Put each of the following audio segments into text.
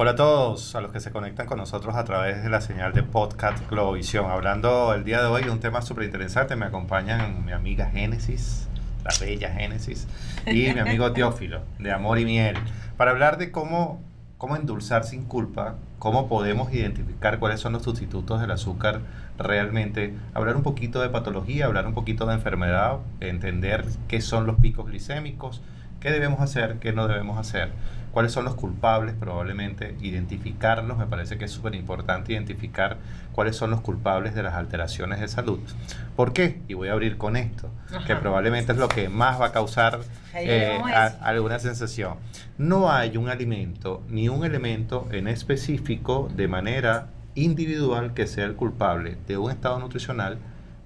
Hola a todos, a los que se conectan con nosotros a través de la señal de Podcast Globovisión. Hablando el día de hoy de un tema súper interesante, me acompañan mi amiga Génesis, la bella Génesis, y mi amigo Teófilo, de Amor y Miel, para hablar de cómo endulzar sin culpa, cómo podemos identificar cuáles son los sustitutos del azúcar realmente, hablar un poquito de patología, hablar un poquito de enfermedad, entender qué son los picos glicémicos, qué debemos hacer, qué no debemos hacer, cuáles son los culpables, probablemente identificarlos. Me parece que es súper importante identificar cuáles son los culpables de las alteraciones de salud. ¿Por qué? Y voy a abrir con esto, que probablemente es lo que más va a causar alguna sensación. No hay un alimento ni un elemento en específico de manera individual que sea el culpable de un estado nutricional,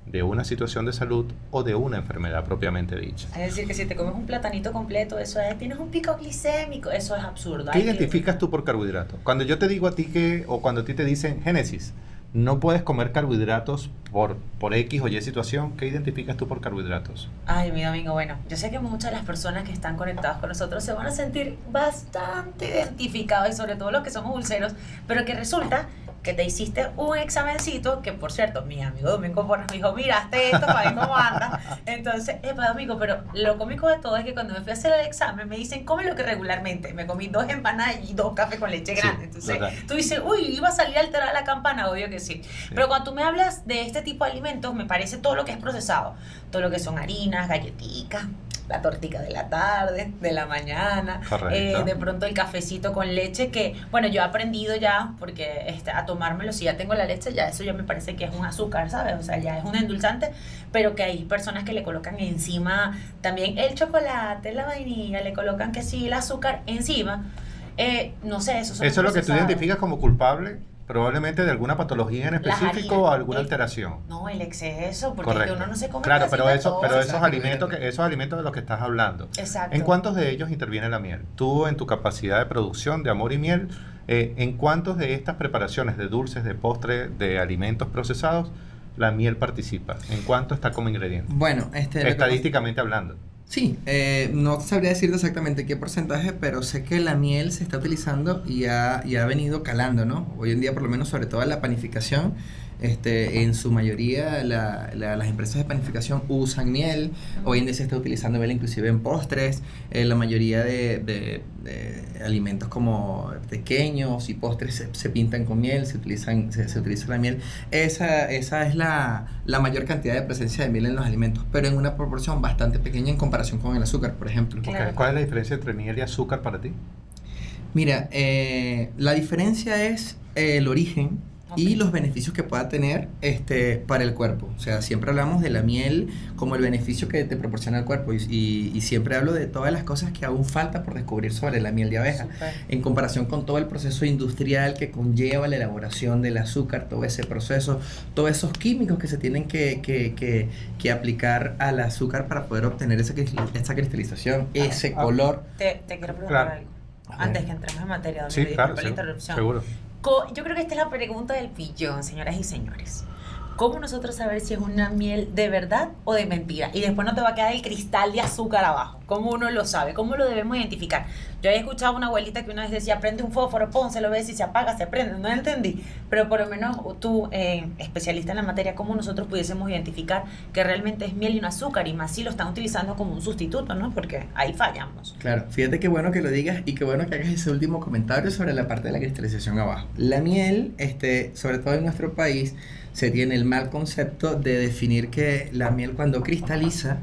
de una situación de salud o de una enfermedad propiamente dicha. Es decir, que si te comes un platanito completo, eso es, tienes un pico glicémico, eso es absurdo. ¿Qué identificas tú por carbohidratos? Cuando yo te digo a ti o cuando a ti te dicen, Génesis, no puedes comer carbohidratos por X o Y situación, ¿qué identificas tú por carbohidratos? Ay, mi amigo, bueno, yo sé que muchas de las personas que están conectadas con nosotros se van a sentir bastante identificados, y sobre todo los que somos ulceros, pero que resulta que te hiciste un examencito, que por cierto, mi amigo Domingo Porras me dijo, miraste esto para ver cómo anda. Entonces, Domingo, pero lo cómico de todo es que cuando me fui a hacer el examen me dicen, come lo que regularmente. Me comí 2 empanadas y 2 cafés con leche grande. Entonces, tú dices, uy, iba a salir alterada la campana, obvio que sí. Pero cuando tú me hablas de este tipo de alimentos, me parece todo lo que es procesado, todo lo que son harinas, galletitas, la tortica de la tarde, de la mañana, de pronto el cafecito con leche, que bueno, yo he aprendido ya, porque a tomármelo, si ya tengo la leche, ya eso ya me parece que es un azúcar, ¿sabes? O sea, ya es un endulzante, pero que hay personas que le colocan encima también el chocolate, la vainilla, le colocan que sí, el azúcar encima, no sé, eso es lo que tú identificas como culpable, probablemente de alguna patología en específico o alguna alteración. No, el exceso, porque uno no se come. Claro, pero esos alimentos de los que estás hablando. Exacto. ¿En cuántos de ellos interviene la miel? Tú, en tu capacidad de producción de Amor y Miel, ¿en cuántos de estas preparaciones de dulces, de postres, de alimentos procesados, la miel participa? ¿En cuánto está como ingrediente? Bueno, estadísticamente hablando. Sí, no sabría decirte exactamente qué porcentaje, pero sé que la miel se está utilizando y ha venido calando, ¿no? Hoy en día, por lo menos, sobre todo en la panificación, en su mayoría las empresas de panificación usan miel. Hoy en día se está utilizando miel inclusive en postres. La mayoría de alimentos como pequeños y postres se pintan con miel, se utiliza la miel. Esa es la mayor cantidad de presencia de miel en los alimentos, pero en una proporción bastante pequeña en comparación con el azúcar, por ejemplo. Claro. ¿Cuál es la diferencia entre miel y azúcar para ti? Mira, la diferencia es el origen y los beneficios que pueda tener para el cuerpo. O sea, siempre hablamos de la miel como el beneficio que te proporciona el cuerpo y siempre hablo de todas las cosas que aún falta por descubrir sobre la miel de abeja. Super. En comparación con todo el proceso industrial que conlleva la elaboración del azúcar, todo ese proceso, todos esos químicos que se tienen que aplicar al azúcar para poder obtener esa cristalización, ese color. Te quiero preguntar algo, antes que entremos en materia, sí, claro, la interrupción. Seguro. Yo creo que esta es la pregunta del billón, señoras y señores. ¿Cómo nosotros saber si es una miel de verdad o de mentira? Y después no te va a quedar el cristal de azúcar abajo. ¿Cómo uno lo sabe? ¿Cómo lo debemos identificar? Yo había escuchado a una abuelita que una vez decía, prende un fósforo, pónselo, ves si se apaga, se prende. No entendí. Pero por lo menos tú, especialista en la materia, ¿cómo nosotros pudiésemos identificar que realmente es miel y no azúcar? Y más si lo están utilizando como un sustituto, ¿no? Porque ahí fallamos. Claro, fíjate qué bueno que lo digas y qué bueno que hagas ese último comentario sobre la parte de la cristalización abajo. La miel, sobre todo en nuestro país, se tiene el mal concepto de definir que la miel cuando cristaliza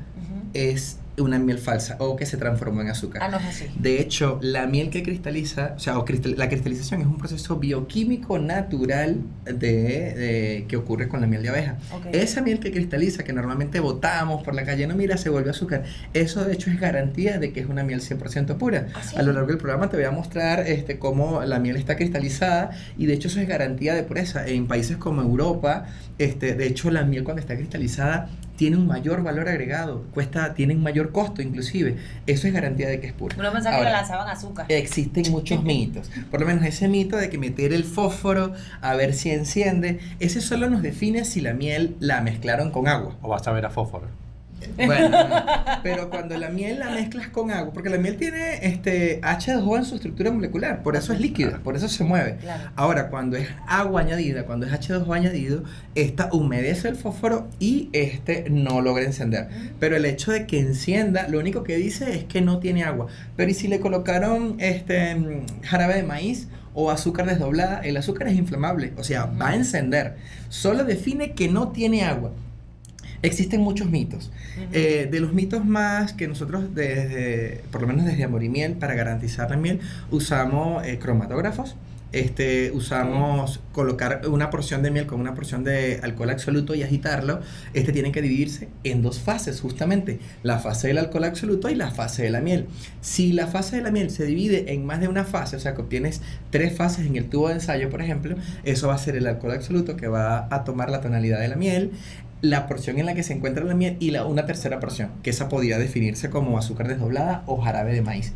es una miel falsa o que se transformó en azúcar. No es así. De hecho, la miel que cristaliza, la cristalización es un proceso bioquímico natural que ocurre con la miel de abeja. Okay. Esa miel que cristaliza, que normalmente botamos por la calle, no mira, se vuelve azúcar. Eso de hecho es garantía de que es una miel 100% pura. ¿Sí? A lo largo del programa te voy a mostrar cómo la miel está cristalizada y de hecho eso es garantía de pureza. En países como Europa, de hecho la miel cuando está cristalizada tiene un mayor valor agregado, tiene un mayor costo inclusive. Eso es garantía de que es pura. Uno pensaba que le lanzaban azúcar. Existen muchos mitos. Por lo menos ese mito de que meter el fósforo a ver si enciende, ese solo nos define si la miel la mezclaron con agua. O vas a ver a fósforo. Bueno, no, pero cuando la miel la mezclas con agua, porque la miel tiene H2O en su estructura molecular, por eso es líquida, por eso se mueve. Claro. Ahora, cuando es agua añadida, cuando es H2O añadido, esta humedece el fósforo y no logra encender. Pero el hecho de que encienda, lo único que dice es que no tiene agua. Pero ¿y si le colocaron jarabe de maíz o azúcar desdoblada? El azúcar es inflamable, o sea, va a encender. Solo define que no tiene agua. Existen muchos mitos. De los mitos más que nosotros, por lo menos desde Amor y Miel, para garantizar la miel, usamos cromatógrafos. Usamos colocar una porción de miel con una porción de alcohol absoluto y agitarlo. Tienen que dividirse en dos fases, justamente, la fase del alcohol absoluto y la fase de la miel. Si la fase de la miel se divide en más de una fase, o sea que obtienes 3 fases en el tubo de ensayo, por ejemplo, eso va a ser el alcohol absoluto que va a tomar la tonalidad de la miel, la porción en la que se encuentra la miel y una tercera porción, que esa podría definirse como azúcar desdoblada o jarabe de maíz.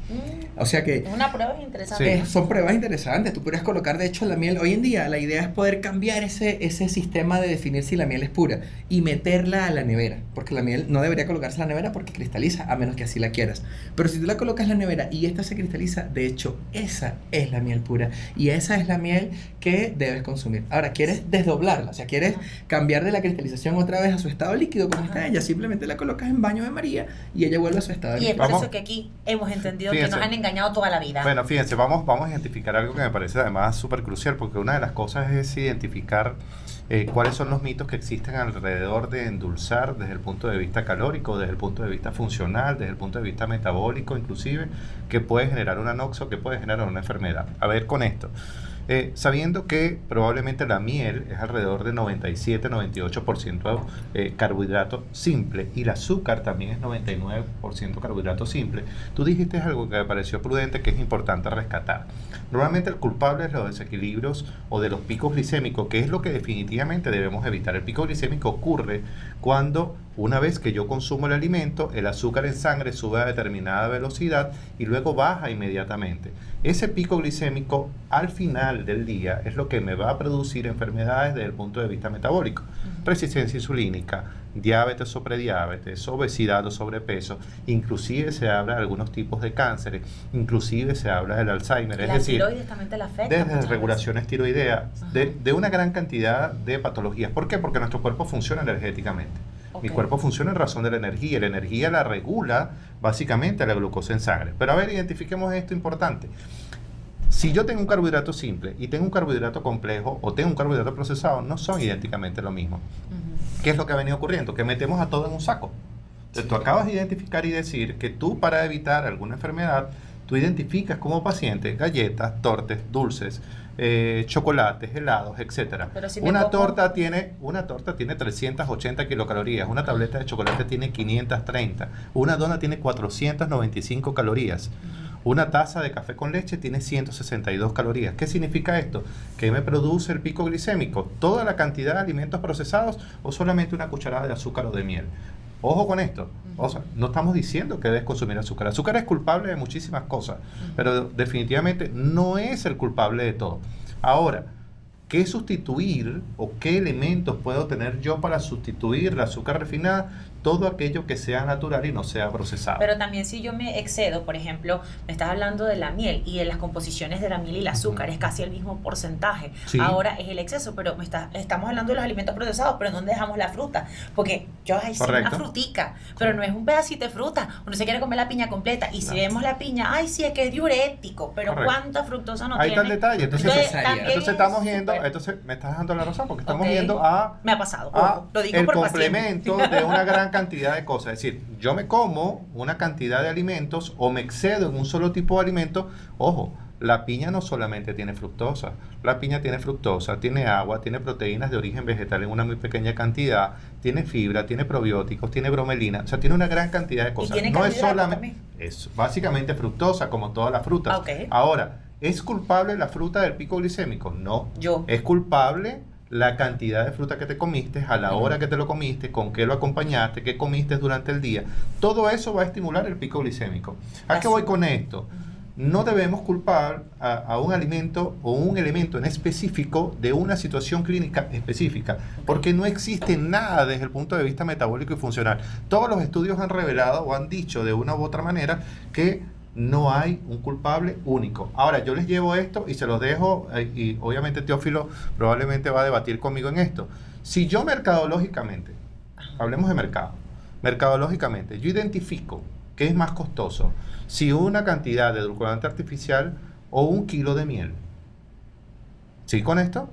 O sea que... Es una prueba interesante. Son pruebas interesantes. Tú podrías colocar, de hecho, la miel. Hoy en día la idea es poder cambiar ese sistema de definir si la miel es pura y meterla a la nevera, porque la miel no debería colocarse en la nevera porque cristaliza, a menos que así la quieras. Pero si tú la colocas en la nevera y esta se cristaliza, de hecho, esa es la miel pura y esa es la miel que debes consumir. Ahora, ¿quieres desdoblarla? O sea, ¿quieres cambiar de la cristalización otra vez a su estado líquido como está ella? Simplemente la colocas en baño de María y ella vuelve a su estado líquido. Y es por eso que aquí hemos entendido que nos han engañado toda la vida. Bueno, fíjense, vamos a identificar algo que me parece además súper crucial, porque una de las cosas es identificar cuáles son los mitos que existen alrededor de endulzar desde el punto de vista calórico, desde el punto de vista funcional, desde el punto de vista metabólico inclusive, que puede generar un anoxo, que puede generar una enfermedad. A ver con esto. Sabiendo que probablemente la miel es alrededor de 97-98% carbohidrato simple y el azúcar también es 99% carbohidrato simple, tú dijiste algo que me pareció prudente, que es importante rescatar. Normalmente el culpable es los desequilibrios o de los picos glicémicos, que es lo que definitivamente debemos evitar. El pico glicémico ocurre cuando, una vez que yo consumo el alimento, el azúcar en sangre sube a determinada velocidad y luego baja inmediatamente. Ese pico glicémico al final del día es lo que me va a producir enfermedades desde el punto de vista metabólico. Resistencia insulínica, diabetes o prediabetes, obesidad o sobrepeso, inclusive se habla de algunos tipos de cánceres, inclusive se habla del Alzheimer, es decir, tiroides también te la afecta, desde regulaciones tiroideas, de una gran cantidad de patologías. ¿Por qué? Porque nuestro cuerpo funciona energéticamente. Mi cuerpo funciona en razón de la energía, y la energía la regula básicamente la glucosa en sangre. Pero a ver, identifiquemos esto importante. Si yo tengo un carbohidrato simple y tengo un carbohidrato complejo o tengo un carbohidrato procesado, no son idénticamente lo mismo. ¿Qué es lo que ha venido ocurriendo? Que metemos a todo en un saco. Entonces, tú acabas de identificar y decir que tú, para evitar alguna enfermedad, tú identificas como paciente galletas, tortes, dulces, chocolates, helados, etcétera. Si una torta tiene 380 kilocalorías, una tableta de chocolate tiene 530, una dona tiene 495 calorías. Una taza de café con leche tiene 162 calorías. ¿Qué significa esto? ¿Qué me produce el pico glicémico? ¿Toda la cantidad de alimentos procesados o solamente una cucharada de azúcar o de miel? Ojo con esto. O sea, no estamos diciendo que debes consumir azúcar. El azúcar es culpable de muchísimas cosas, pero definitivamente no es el culpable de todo. Ahora, ¿qué sustituir o qué elementos puedo tener yo para sustituir la azúcar refinada? Todo aquello que sea natural y no sea procesado. Pero también si yo me excedo, por ejemplo, me estás hablando de la miel y de las composiciones de la miel y el azúcar, es casi el mismo porcentaje. Sí. Ahora es el exceso, pero estamos hablando de los alimentos procesados, pero ¿dónde dejamos la fruta? Porque yo hice una frutica, pero no es un pedacito de fruta. Uno se quiere comer la piña completa y si vemos la piña, ay sí, es que es diurético, pero ¿cuánta fructosa no Ahí tiene? Ahí está el detalle. Entonces estamos yendo, entonces me estás dando la razón, porque estamos yendo a... Me ha pasado, lo digo el por complemento de una gran cantidad de cosas. Es decir, yo me como una cantidad de alimentos o me excedo en un solo tipo de alimento. Ojo, la piña no solamente tiene fructosa, la piña tiene fructosa, tiene agua, tiene proteínas de origen vegetal en una muy pequeña cantidad, tiene fibra, tiene probióticos, tiene bromelina, o sea, tiene una gran cantidad de cosas. No es solamente, es básicamente fructosa como todas las frutas. Ahora, ¿es culpable la fruta del pico glicémico? No. Es culpable la cantidad de fruta que te comiste, a la hora que te lo comiste, con qué lo acompañaste, qué comiste durante el día. Todo eso va a estimular el pico glicémico. ¿A qué voy con esto? no debemos culpar a un alimento o un elemento en específico de una situación clínica específica, porque no existe nada desde el punto de vista metabólico y funcional. Todos los estudios han revelado o han dicho de una u otra manera que no hay un culpable único. Ahora, yo les llevo esto y se los dejo, y obviamente Teófilo probablemente va a debatir conmigo en esto. Si yo mercadológicamente, hablemos de mercado, mercadológicamente, yo identifico qué es más costoso, si una cantidad de edulcorante artificial o 1 kilo de miel. ¿Sí con esto?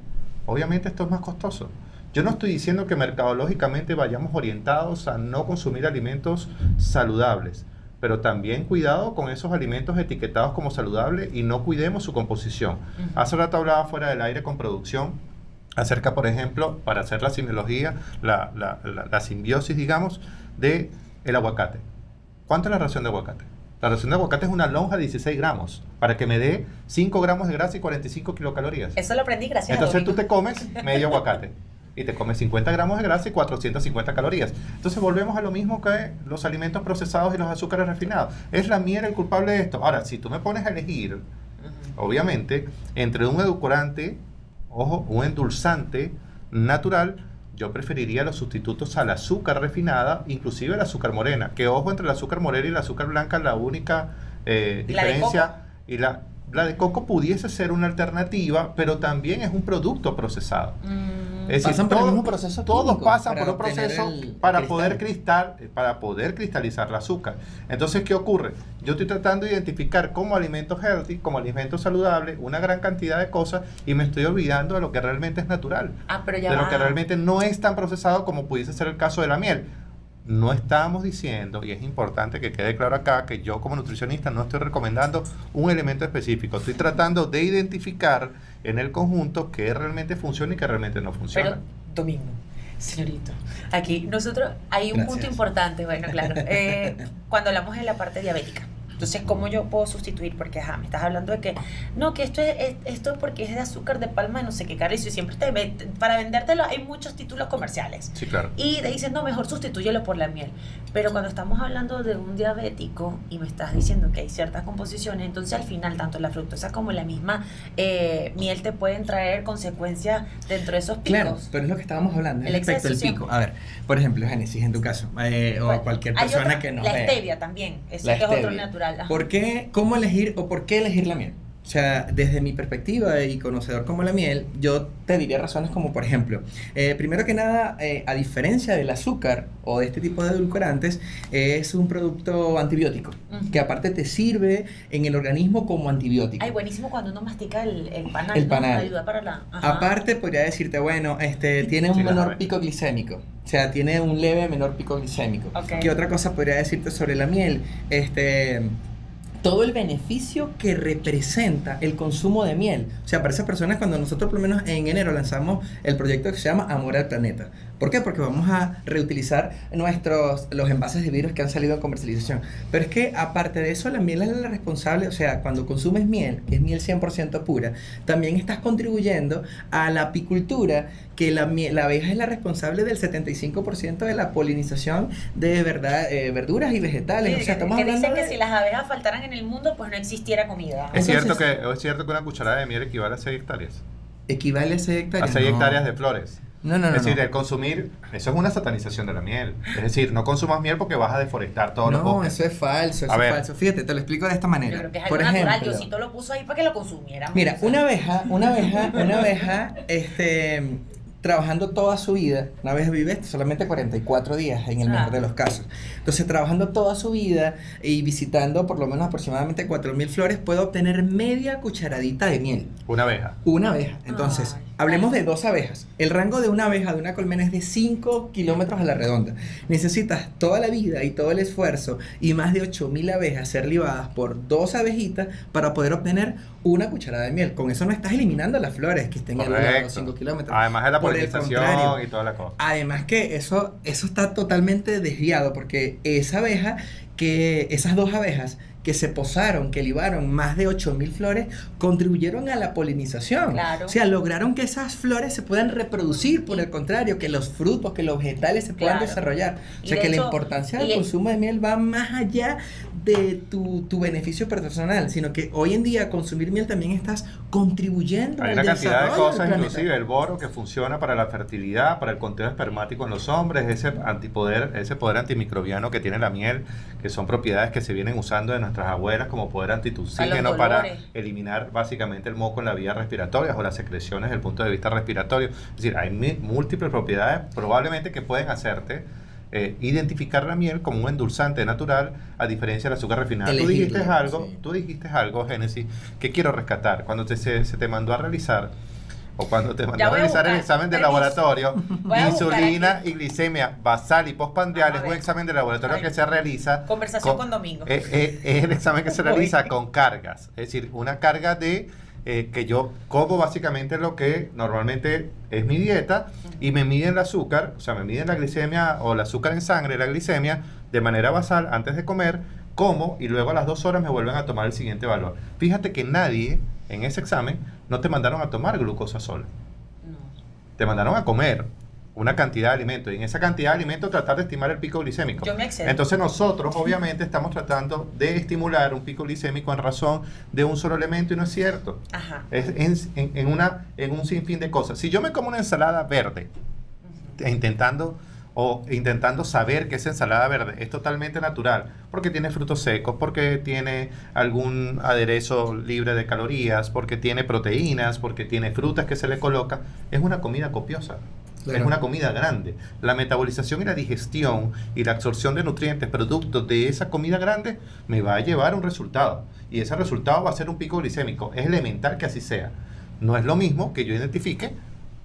Obviamente esto es más costoso. Yo no estoy diciendo que mercadológicamente vayamos orientados a no consumir alimentos saludables, pero también cuidado con esos alimentos etiquetados como saludables y no cuidemos su composición. Hace rato hablaba fuera del aire con producción acerca, por ejemplo, para hacer la simiología, la simbiosis, digamos, de el aguacate. ¿Cuánto es la ración de aguacate? La ración de aguacate es una lonja de 16 gramos, para que me dé 5 gramos de grasa y 45 kilocalorías. Eso lo aprendí gracias Entonces a Domingo. tú te comes medio aguacate y te comes 50 gramos de grasa y 450 calorías. Entonces volvemos a lo mismo que los alimentos procesados y los azúcares refinados. ¿Es la miel el culpable de esto? Ahora, si tú me pones a elegir, obviamente, entre un edulcorante, ojo, un endulzante natural, yo preferiría los sustitutos al azúcar refinada, inclusive el azúcar morena. Que ojo, entre el azúcar morena y el azúcar blanca, la única diferencia, y la de coco pudiese ser una alternativa, pero también es un producto procesado. Es decir, pasan por el mismo proceso todos químico pasan para por un proceso obtener para poder cristalizar el azúcar. Entonces, ¿qué ocurre? Yo estoy tratando de identificar como alimentos healthy, como alimentos saludables, una gran cantidad de cosas, y me estoy olvidando de lo que realmente es natural, Pero ya de va. lo que realmente no es tan procesado como pudiese ser el caso de la miel. No estamos diciendo, y es importante que quede claro acá, que yo como nutricionista no estoy recomendando un elemento específico. Estoy tratando de identificar en el conjunto qué realmente funciona y qué realmente no funciona. Pero, Domingo, señorito, aquí nosotros hay un Gracias. punto importante, bueno, claro, cuando hablamos de la parte diabética. Entonces, ¿cómo yo puedo sustituir? Porque, me estás hablando de que, no, que esto es porque es de azúcar de palma de no sé qué, Carlos, y siempre para vendértelo hay muchos títulos comerciales. Sí, claro. Y te dicen, no, mejor sustitúyelo por la miel. Pero cuando estamos hablando de un diabético y me estás diciendo que hay ciertas composiciones, entonces al final, tanto la fructosa como la misma miel te pueden traer consecuencias dentro de esos picos. Claro, pero es lo que estábamos hablando, El respecto al exceso pico. A ver, por ejemplo, Génesis, en tu caso, o cualquier Hay persona otra, que nos la vea. stevia también, ese La que es otro stevia. natural. Ajá. ¿Por qué, cómo elegir o por qué elegir la miel? O sea, desde mi perspectiva y conocedor como la miel, yo te diría razones como, por ejemplo, primero que nada, a diferencia del azúcar o de este tipo de edulcorantes, es un producto antibiótico, que aparte te sirve en el organismo como antibiótico. Ay, buenísimo cuando uno mastica el panal, El ¿no? panal. Ayuda para la... Ajá. Aparte, podría decirte, bueno, tiene un Sí, menor claro. pico glicémico. O sea, tiene un leve menor pico glicémico. Ok. ¿Qué otra cosa podría decirte sobre la miel? Todo el beneficio que representa el consumo de miel. O sea, para esas personas, cuando nosotros por lo menos en enero lanzamos el proyecto que se llama Amor al Planeta. ¿Por qué? Porque vamos a reutilizar los envases de vidrio que han salido en comercialización. Pero es que aparte de eso, la miel es la responsable, o sea, cuando consumes miel, que es miel 100% pura, también estás contribuyendo a la apicultura, que la abeja es la responsable del 75% de la polinización de verduras y vegetales. Sí, o sea, estamos que hablando dicen que de... si las abejas faltaran en el mundo, pues no existiera comida. ¿Es Entonces- cierto que una cucharada de miel equivale a 6 hectáreas? ¿Equivale a 6 hectáreas? A 6 No. hectáreas de flores. No, no, no. Es decir, no. el consumir, eso es una satanización de la miel. Es decir, no consumas miel porque vas a deforestar todos los No, bosques. eso es falso, A ver. Fíjate, te lo explico de esta Yo manera. creo que es algo Por natural, ejemplo, Diosito lo puso ahí para que lo consumiéramos. mira, O sea, una abeja, trabajando toda su vida, una abeja vive solamente 44 días en el mejor de los casos. Entonces, trabajando toda su vida y visitando por lo menos aproximadamente 4.000 flores, puede obtener media cucharadita de miel. Una abeja. Una abeja. Entonces, Ay. hablemos de 2 abejas. El rango de una abeja, de una colmena, es de 5 kilómetros a la redonda. Necesitas toda la vida y todo el esfuerzo y más de 8.000 abejas ser libadas por 2 abejitas para poder obtener una cucharada de miel. Con eso no estás eliminando las flores que estén en los 5 kilómetros. Además de la Por el polinización contrario. y toda la cosa. Además que eso está totalmente desviado porque esas 2 abejas que se posaron, que libaron más de 8.000 flores, contribuyeron a la polinización. Claro. O sea, lograron que esas flores se puedan reproducir, por el contrario, que los frutos, que los vegetales se puedan desarrollar. O sea, Y de que la hecho, importancia del consumo de miel va más allá de tu beneficio personal, sino que hoy en día consumir miel también estás contribuyendo Hay al una cantidad de desarrollo del cosas, planeta. inclusive el boro que funciona para la fertilidad, para el conteo espermático en los hombres, ese poder antimicrobiano que tiene la miel, que son propiedades que se vienen usando de nuestras abuelas como poder antitussígeno para dolores. eliminar básicamente el moco en la vía respiratoria o las secreciones desde el punto de vista respiratorio. Es decir, hay múltiples propiedades probablemente que pueden hacerte identificar la miel como un endulzante natural a diferencia del azúcar refinada. Elegible, Tú dijiste algo, Génesis, que quiero rescatar. Cuando se te mandó a realizar o cuando te mandó a realizar el examen de laboratorio, insulina y glicemia basal y postprandial, es un examen de laboratorio que se realiza. Conversación con Domingo. Es el examen que se realiza con cargas, es decir, una carga de que yo como básicamente lo que normalmente es mi dieta y me miden el azúcar, o sea, me miden la glicemia o el azúcar en sangre, la glicemia, de manera basal antes de comer, como y luego a las 2 horas me vuelven a tomar el siguiente valor. Fíjate que nadie en ese examen no te mandaron a tomar glucosa sola. No. Te mandaron a comer una cantidad de alimentos y en esa cantidad de alimentos tratar de estimar el pico glicémico. Yo me excedo. Entonces nosotros obviamente estamos tratando de estimular un pico glicémico en razón de un solo elemento y no es cierto. Ajá. Es en un sinfín de cosas. Si yo me como una ensalada verde, intentando saber que esa ensalada verde es totalmente natural, porque tiene frutos secos, porque tiene algún aderezo libre de calorías, porque tiene proteínas, porque tiene frutas que se le coloca, es una comida copiosa. Claro. Es una comida grande. La metabolización y la digestión y la absorción de nutrientes producto de esa comida grande me va a llevar a un resultado. Y ese resultado va a ser un pico glicémico. Es elemental que así sea. No es lo mismo que yo identifique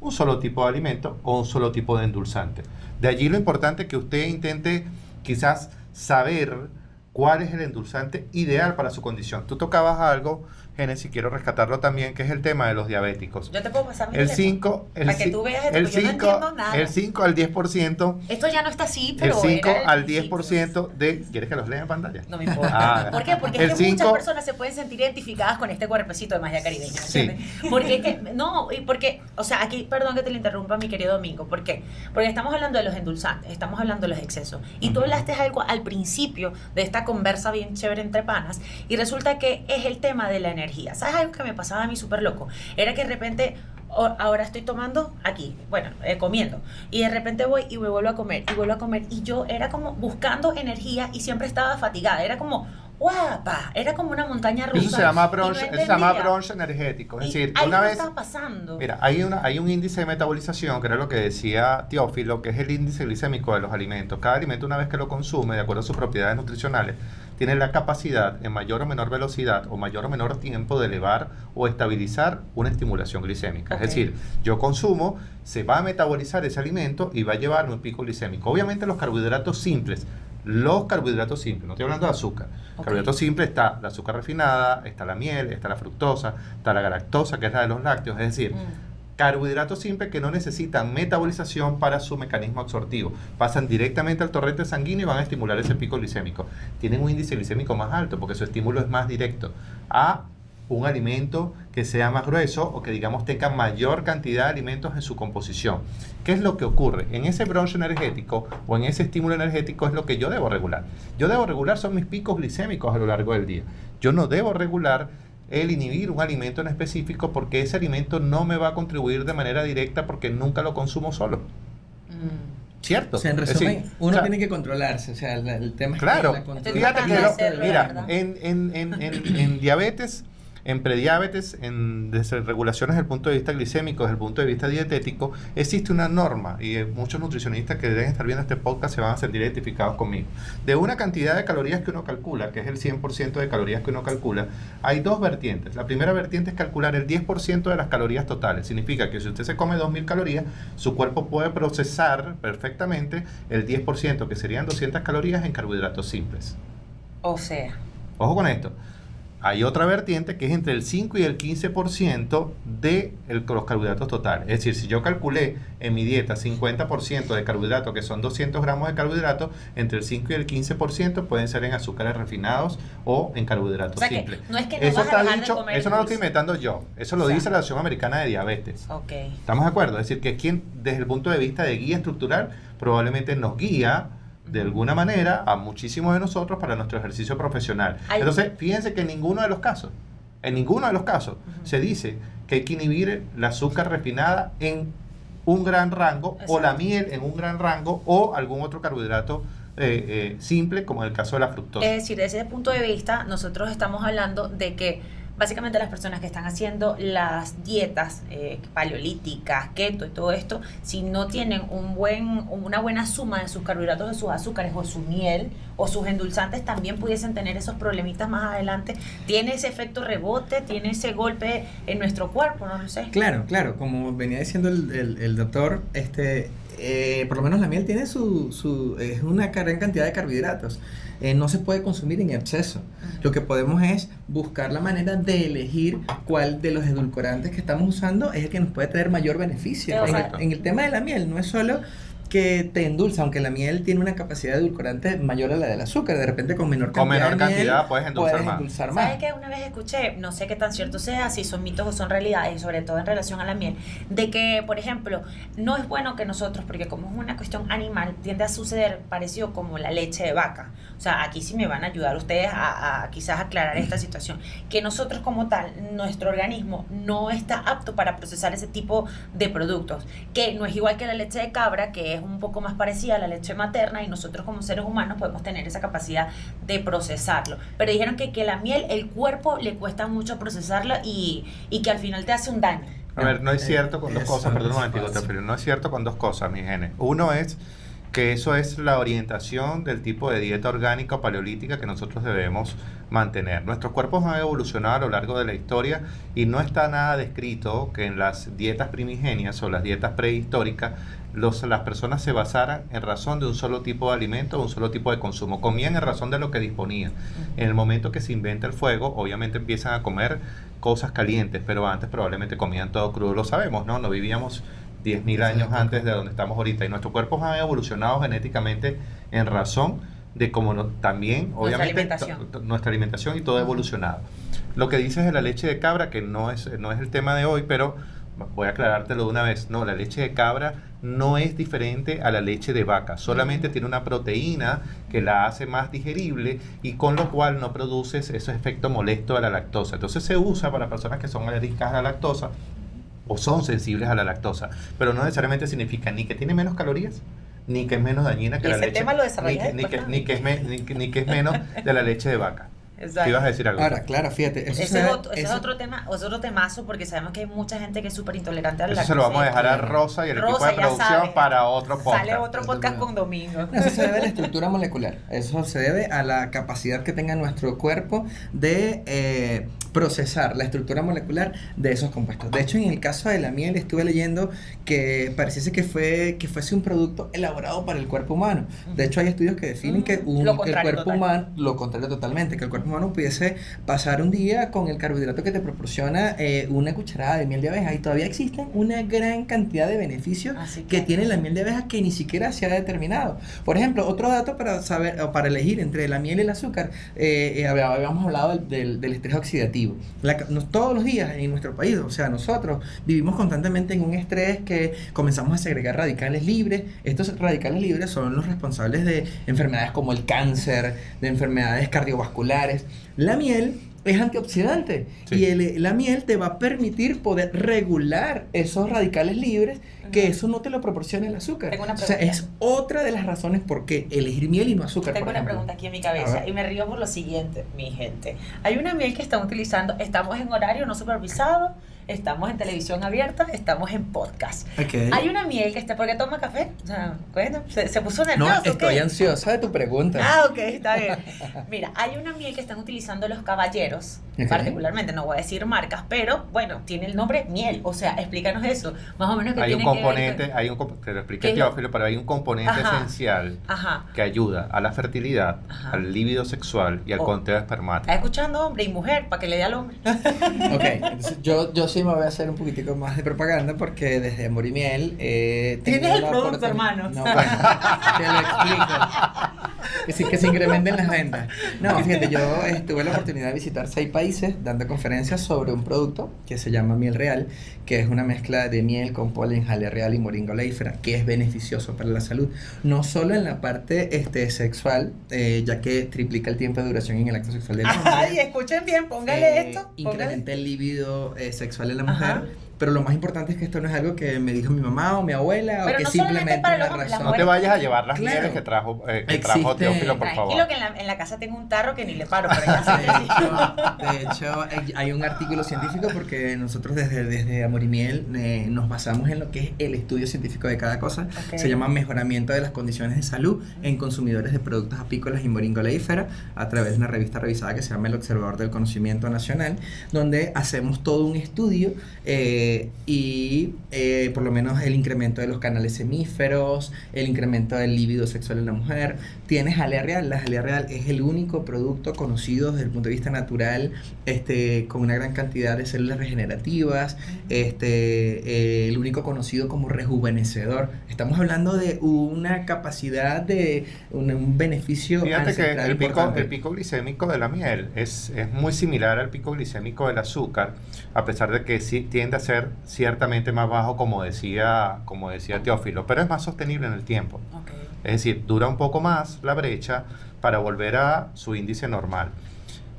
un solo tipo de alimento o un solo tipo de endulzante. De allí lo importante que usted intente quizás saber cuál es el endulzante ideal para su condición. Tú tocabas algo, Génesis, quiero rescatarlo también, que es el tema de los diabéticos. Yo te puedo pasar mi El teléfono 5, para que tú veas esto, porque yo no entiendo nada. el 5 al 10%, Esto ya no está así, el pero 5 era al principio. 10% de... ¿Quieres que los lea en pantalla? No me importa. Ah, ¿Por qué? Porque el es que muchas 5 personas se pueden sentir identificadas con este cuerpecito de magia caribeña, Sí. ¿entiendes? Porque es que, no, y porque, o sea, aquí, perdón que te lo interrumpa, mi querido Domingo, ¿por qué? Porque estamos hablando de los endulzantes, estamos hablando de los excesos, y tú hablaste algo al principio de esta conversa bien chévere entre panas, y resulta que es el tema de la energía. ¿Sabes algo que me pasaba a mí súper loco? Era que de repente... ahora estoy tomando aquí, bueno, comiendo, y de repente voy y me vuelvo a comer y yo era como buscando energía y siempre estaba fatigada, era como guapa, era como una montaña rusa. Eso se llama y no brunch, eso se entendía. llama brunch energético. Es Y decir, algo una vez... estaba pasando. Mira, hay un índice de metabolización, que era lo que decía Teófilo, que es el índice glicémico de los alimentos. Cada alimento, una vez que lo consume, de acuerdo a sus propiedades nutricionales, tiene la capacidad, en mayor o menor velocidad o mayor o menor tiempo, de elevar o estabilizar una estimulación glicémica. Ok. Es decir, yo consumo, se va a metabolizar ese alimento y va a llevarme un pico glicémico. Obviamente los carbohidratos simples, no estoy hablando de azúcar. Ok. Carbohidratos simples está la azúcar refinada, está la miel, está la fructosa, está la galactosa, que es la de los lácteos. Es decir, carbohidratos simples que no necesitan metabolización para su mecanismo absortivo. Pasan directamente al torrente sanguíneo y van a estimular ese pico glicémico. Tienen un índice glicémico más alto porque su estímulo es más directo a un alimento que sea más grueso o que, digamos, tenga mayor cantidad de alimentos en su composición. ¿Qué es lo que ocurre? En ese brunch energético o en ese estímulo energético es lo que yo debo regular. Yo debo regular son mis picos glicémicos a lo largo del día. Yo no debo regular el inhibir un alimento en específico porque ese alimento no me va a contribuir de manera directa porque nunca lo consumo solo. ¿Cierto? O sea, en Es resumen, decir, uno o sea, tiene que controlarse, o sea, el tema es claro, que la control- fíjate que tratando de hacerlo, mira, ¿verdad? en diabetes, en prediabetes, en desregulaciones desde el punto de vista glicémico, desde el punto de vista dietético, existe una norma, y muchos nutricionistas que deben estar viendo este podcast se van a sentir identificados conmigo. De una cantidad de calorías que uno calcula, que es el 100% de calorías que uno calcula, hay dos vertientes. La primera vertiente es calcular el 10% de las calorías totales. Significa que si usted se come 2.000 calorías, su cuerpo puede procesar perfectamente el 10%, que serían 200 calorías en carbohidratos simples. O sea, Ojo con esto. hay otra vertiente que es entre el 5 y el 15% de los carbohidratos totales. Es decir, si yo calculé en mi dieta 50% de carbohidratos, que son 200 gramos de carbohidratos, entre el 5 y el 15% pueden ser en azúcares refinados o en carbohidratos simples. No es que no eso vas está a dejar dicho, de comer eso no lo dulce. estoy inventando yo, eso lo dice la Asociación Americana de Diabetes. Okay. ¿Estamos de acuerdo? Es decir, que quien desde el punto de vista de guía estructural probablemente nos guía de alguna manera a muchísimos de nosotros para nuestro ejercicio profesional. Entonces, fíjense que en ninguno de los casos se dice que hay que inhibir el azúcar refinada en un gran rango, o la miel en un gran rango, o algún otro carbohidrato simple, como en el caso de la fructosa. Es decir, desde ese punto de vista, nosotros estamos hablando de que básicamente las personas que están haciendo las dietas paleolíticas, keto y todo esto, si no tienen una buena suma de sus carbohidratos, de sus azúcares o su miel o sus endulzantes, también pudiesen tener esos problemitas más adelante. Tiene ese efecto rebote, tiene ese golpe en nuestro cuerpo, no lo sé. Claro, como venía diciendo el doctor, por lo menos la miel tiene es una gran cantidad de carbohidratos. No se puede consumir en exceso. Lo que podemos es buscar la manera de elegir cuál de los edulcorantes que estamos usando es el que nos puede traer mayor beneficio. En el tema de la miel, no es solo que te endulza, aunque la miel tiene una capacidad de edulcorante mayor a la del azúcar. De repente con menor cantidad puedes endulzar más. ¿Sabes qué? Una vez escuché, no sé qué tan cierto sea, si son mitos o son realidades, sobre todo en relación a la miel, de que, por ejemplo, no es bueno que nosotros, porque como es una cuestión animal, tiende a suceder parecido como la leche de vaca. O sea, aquí sí me van a ayudar ustedes a quizás aclarar esta situación, que nosotros como tal, nuestro organismo no está apto para procesar ese tipo de productos, que no es igual que la leche de cabra, que es un poco más parecida a la leche materna, y nosotros como seres humanos podemos tener esa capacidad de procesarlo. Pero dijeron que la miel, el cuerpo le cuesta mucho procesarla y que al final te hace un daño. A ver, no es cierto con dos cosas, perdón un momentito, pero no es cierto con dos cosas, mis genes. Uno es que eso es la orientación del tipo de dieta orgánica o paleolítica que nosotros debemos mantener. Nuestros cuerpos han evolucionado a lo largo de la historia y no está nada descrito que en las dietas primigenias o las dietas prehistóricas las personas se basaran en razón de un solo tipo de alimento o un solo tipo de consumo. Comían en razón de lo que disponían. En el momento que se inventa el fuego, obviamente empiezan a comer cosas calientes, pero antes probablemente comían todo crudo. Lo sabemos, ¿no? No vivíamos 10.000 años antes de donde estamos ahorita, y nuestros cuerpos han evolucionado genéticamente en razón de cómo también, obviamente, nuestra alimentación y todo ha evolucionado. Lo que dices de la leche de cabra, que no es el tema de hoy, pero voy a aclarártelo de una vez. No, la leche de cabra no es diferente a la leche de vaca, solamente tiene una proteína que la hace más digerible y con lo cual no produces ese efecto molesto de la lactosa. Entonces se usa para personas que son alérgicas a la lactosa o son sensibles a la lactosa, pero no necesariamente significa ni que tiene menos calorías, ni que es menos dañina que la leche, tema lo desarrollé ni que es menos de la leche de vaca. Exacto. ¿Qué ibas a decir algo? Ahora, claro, fíjate. Ese es otro tema, otro temazo, porque sabemos que hay mucha gente que es súper intolerante a la lactosa. lactosa. Eso se lo vamos a dejar a Rosa y el equipo de producción para otro podcast. Sale otro podcast con Domingo. Eso se debe a la estructura molecular. Eso se debe a la capacidad que tenga nuestro cuerpo de procesar la estructura molecular de esos compuestos. De hecho, en el caso de la miel, estuve leyendo que pareciese que fuese un producto elaborado para el cuerpo humano. De hecho, hay estudios que definen que el cuerpo humano, lo contrario totalmente, que el cuerpo humano pudiese pasar un día con el carbohidrato que te proporciona una cucharada de miel de abeja, y todavía existen una gran cantidad de beneficios que tiene la miel de abeja que ni siquiera se ha determinado. Por ejemplo, otro dato para saber o para elegir entre la miel y el azúcar, habíamos hablado del estrés oxidativo. Todos los días en nuestro país, o sea, nosotros vivimos constantemente en un estrés que comenzamos a segregar radicales libres. Estos radicales libres son los responsables de enfermedades como el cáncer, de enfermedades cardiovasculares. La miel es antioxidante, y la miel te va a permitir poder regular esos radicales libres, que eso no te lo proporciona el azúcar. Tengo una pregunta. O sea, es otra de las razones por qué elegir miel y no azúcar. Tengo una pregunta aquí en mi cabeza y me río por lo siguiente, mi gente. Hay una miel que están utilizando, estamos en horario no supervisado, estamos en televisión abierta, estamos en podcast. Okay. Hay una miel que está, ¿por qué toma café? O sea, bueno, se puso No, nervioso. estoy ¿qué? ansiosa de tu pregunta. Ah, ok, está bien. Mira, hay una miel que están utilizando los caballeros, particularmente, no voy a decir marcas, pero bueno, tiene el nombre miel. O sea, explícanos eso, más o menos que Hay un tiene que componente, ver te lo expliqué Teófilo, pero hay un componente esencial Ajá. que ayuda a la fertilidad, Ajá. al líbido sexual y al conteo espermático. ¿Estás escuchando, hombre y mujer, para que le dé al hombre? Ok, entonces yo sí me voy a hacer un poquitico más de propaganda porque desde Amor y Miel Tienes el producto, hermano. No, bueno, te lo explico. Que se incrementen las ventas. No, fíjate, yo tuve la oportunidad de visitar 6 países dando conferencias sobre un producto que se llama Miel Real, que es una mezcla de miel con polen, jalea real y moringa oleífera, que es beneficioso para la salud, no solo en la parte sexual, ya que triplica el tiempo de duración en el acto sexual del hombre. Ay, escuchen bien, póngale esto. Incrementa el líbido sexual en la mujer. Ajá. Pero lo más importante es que esto no es algo que me dijo mi mamá o mi abuela, Pero o que no simplemente para una los hombres, las No te vayas a llevar las mieles que trajo Teófilo, por favor. Tranquilo que en la casa tengo un tarro que ni le paro, pero ya sé De hecho, hay un artículo científico porque nosotros desde Amor y Miel nos basamos en lo que es el estudio científico de cada cosa. Okay. Se llama Mejoramiento de las Condiciones de Salud en Consumidores de Productos Apícolas y Moringa Oleífera, a través de una revista revisada que se llama El Observador del Conocimiento Nacional, donde hacemos todo un estudio y por lo menos el incremento de los canales semíferos, el incremento del líbido sexual en la mujer. Tienes jalea real. La jalea real es el único producto conocido desde el punto de vista natural, con una gran cantidad de células regenerativas, el único conocido como rejuvenecedor. Estamos hablando de una capacidad de un beneficio. Fíjate que el importante. pico glicémico de la miel es muy similar al pico glicémico del azúcar, a pesar de que sí tiende a ser ciertamente más bajo, como decía Teófilo, pero es más sostenible en el tiempo. Okay. Es decir, dura un poco más la brecha para volver a su índice normal.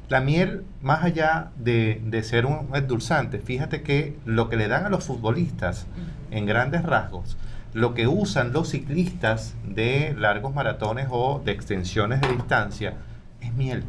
La miel, más allá de ser un endulzante, fíjate que lo que le dan a los futbolistas, en grandes rasgos, lo que usan los ciclistas de largos maratones o de extensiones de distancia, es miel.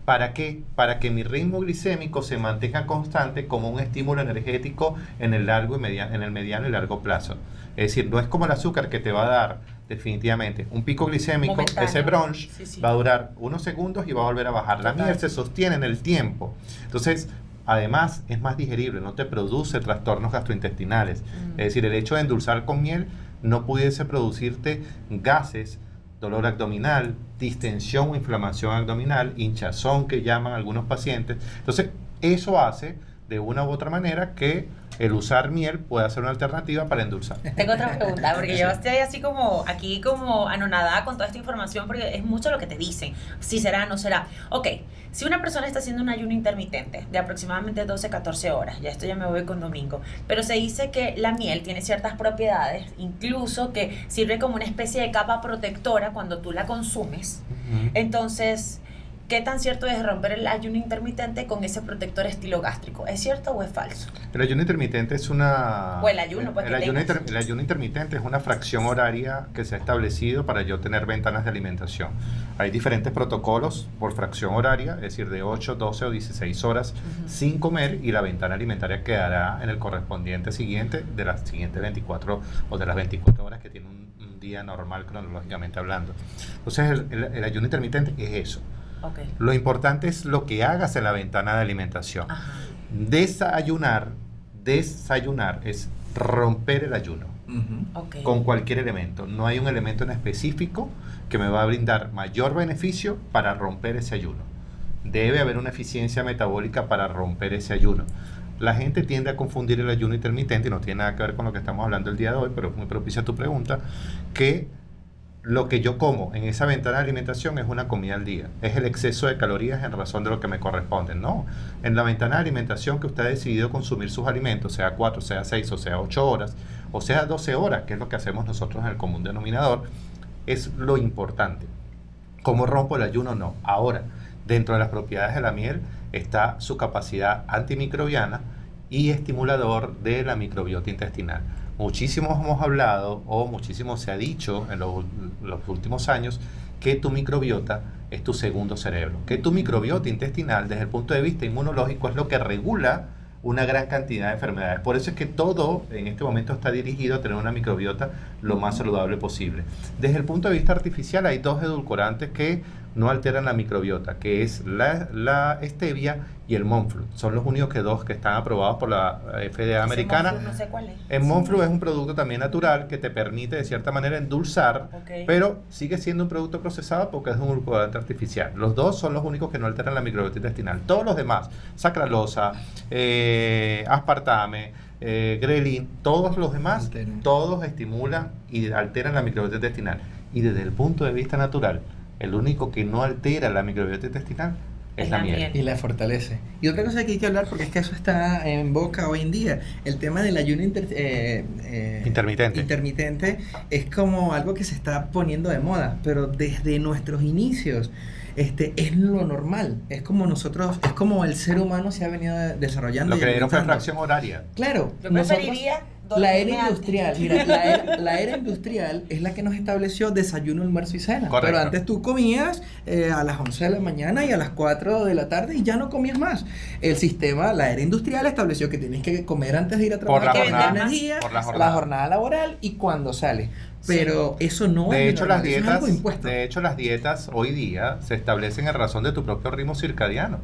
¿Para qué? Para que mi ritmo glicémico se mantenga constante como un estímulo energético en el mediano y largo plazo. Es decir, no es como el azúcar que te va a dar definitivamente un pico glicémico, momentáneo. ese brunch Sí. va a durar unos segundos y va a volver a bajar. La miel se sostiene en el tiempo. Entonces, además es más digerible, no te produce trastornos gastrointestinales. Es decir, el hecho de endulzar con miel no pudiese producirte gases, dolor abdominal, distensión o inflamación abdominal, hinchazón que llaman algunos pacientes. Entonces, eso hace de una u otra manera que el usar miel pueda ser una alternativa para endulzar. Tengo otra pregunta, porque yo estoy así como anonadada con toda esta información, porque es mucho lo que te dicen, si será, no será. Ok, si una persona está haciendo un ayuno intermitente de aproximadamente 12-14 horas, ya esto ya me voy con domingo, pero se dice que la miel tiene ciertas propiedades, incluso que sirve como una especie de capa protectora cuando tú la consumes. Entonces, ¿qué tan cierto es romper el ayuno intermitente con ese protector estilo gástrico? ¿Es cierto o es falso? El ayuno intermitente es una... O el ayuno, pues, el ayuno intermitente es una fracción horaria que se ha establecido para yo tener ventanas de alimentación. Hay diferentes protocolos por fracción horaria, es decir, de 8, 12 o 16 horas sin comer, y la ventana alimentaria quedará en el correspondiente siguiente de las siguientes 24 o de las 24 horas que tiene un día normal cronológicamente hablando. Entonces, el ayuno intermitente es eso. Okay. Lo importante es lo que hagas en la ventana de alimentación. Ajá. Desayunar es romper el ayuno Okay. con cualquier elemento. No hay un elemento en específico que me va a brindar mayor beneficio para romper ese ayuno. Debe haber una eficiencia metabólica para romper ese ayuno. La gente tiende a confundir el ayuno intermitente, y no tiene nada que ver con lo que estamos hablando el día de hoy, pero es muy propicia tu pregunta, que lo que yo como en esa ventana de alimentación es una comida al día. Es el exceso de calorías en razón de lo que me corresponde. No. En la ventana de alimentación que usted ha decidido consumir sus alimentos, sea 4, sea 6, o sea 8 horas, o sea 12 horas, que es lo que hacemos nosotros en el común denominador, es lo importante. ¿Cómo rompo el ayuno? No. Ahora, dentro de las propiedades de la miel está su capacidad antimicrobiana y estimulador de la microbiota intestinal. Muchísimo hemos hablado, o muchísimo se ha dicho en los últimos años, que tu microbiota es tu segundo cerebro, que tu microbiota intestinal desde el punto de vista inmunológico es lo que regula una gran cantidad de enfermedades. Por eso es que todo en este momento está dirigido a tener una microbiota lo más saludable posible. Desde el punto de vista artificial hay dos edulcorantes que no alteran la microbiota, que es la stevia y el monk fruit. Son los únicos dos que están aprobados por la FDA americana. Monk fruit, no sé cuál es. El monk fruit es un producto también natural que te permite de cierta manera endulzar, pero sigue siendo un producto procesado porque es un edulcorante artificial. Los dos son los únicos que no alteran la microbiota intestinal. Todos los demás, sacarosa, aspartame, grelin, todos los demás, todos estimulan y alteran la microbiota intestinal. Y desde el punto de vista natural, el único que no altera la microbiota intestinal es la miel. Y la fortalece. Y otra cosa que hay que hablar, porque es que eso está en boca hoy en día, el tema del ayuno intermitente es como algo que se está poniendo de moda, pero desde nuestros inicios es lo normal, es como nosotros, es como el ser humano se ha venido desarrollando. Lo que le dieron fue fracción horaria. Claro. Yo preferiría la era industrial, mira, la era industrial es la que nos estableció desayuno, almuerzo y cena. Correcto. Pero antes tú comías a las 11 de la mañana y a las 4 de la tarde y ya no comías más. El sistema, la era industrial estableció que tienes que comer antes de ir a trabajar, por la jornada laboral y cuando sales. Pero eso no es algo impuesto. De hecho, las dietas hoy día se establecen en razón de tu propio ritmo circadiano.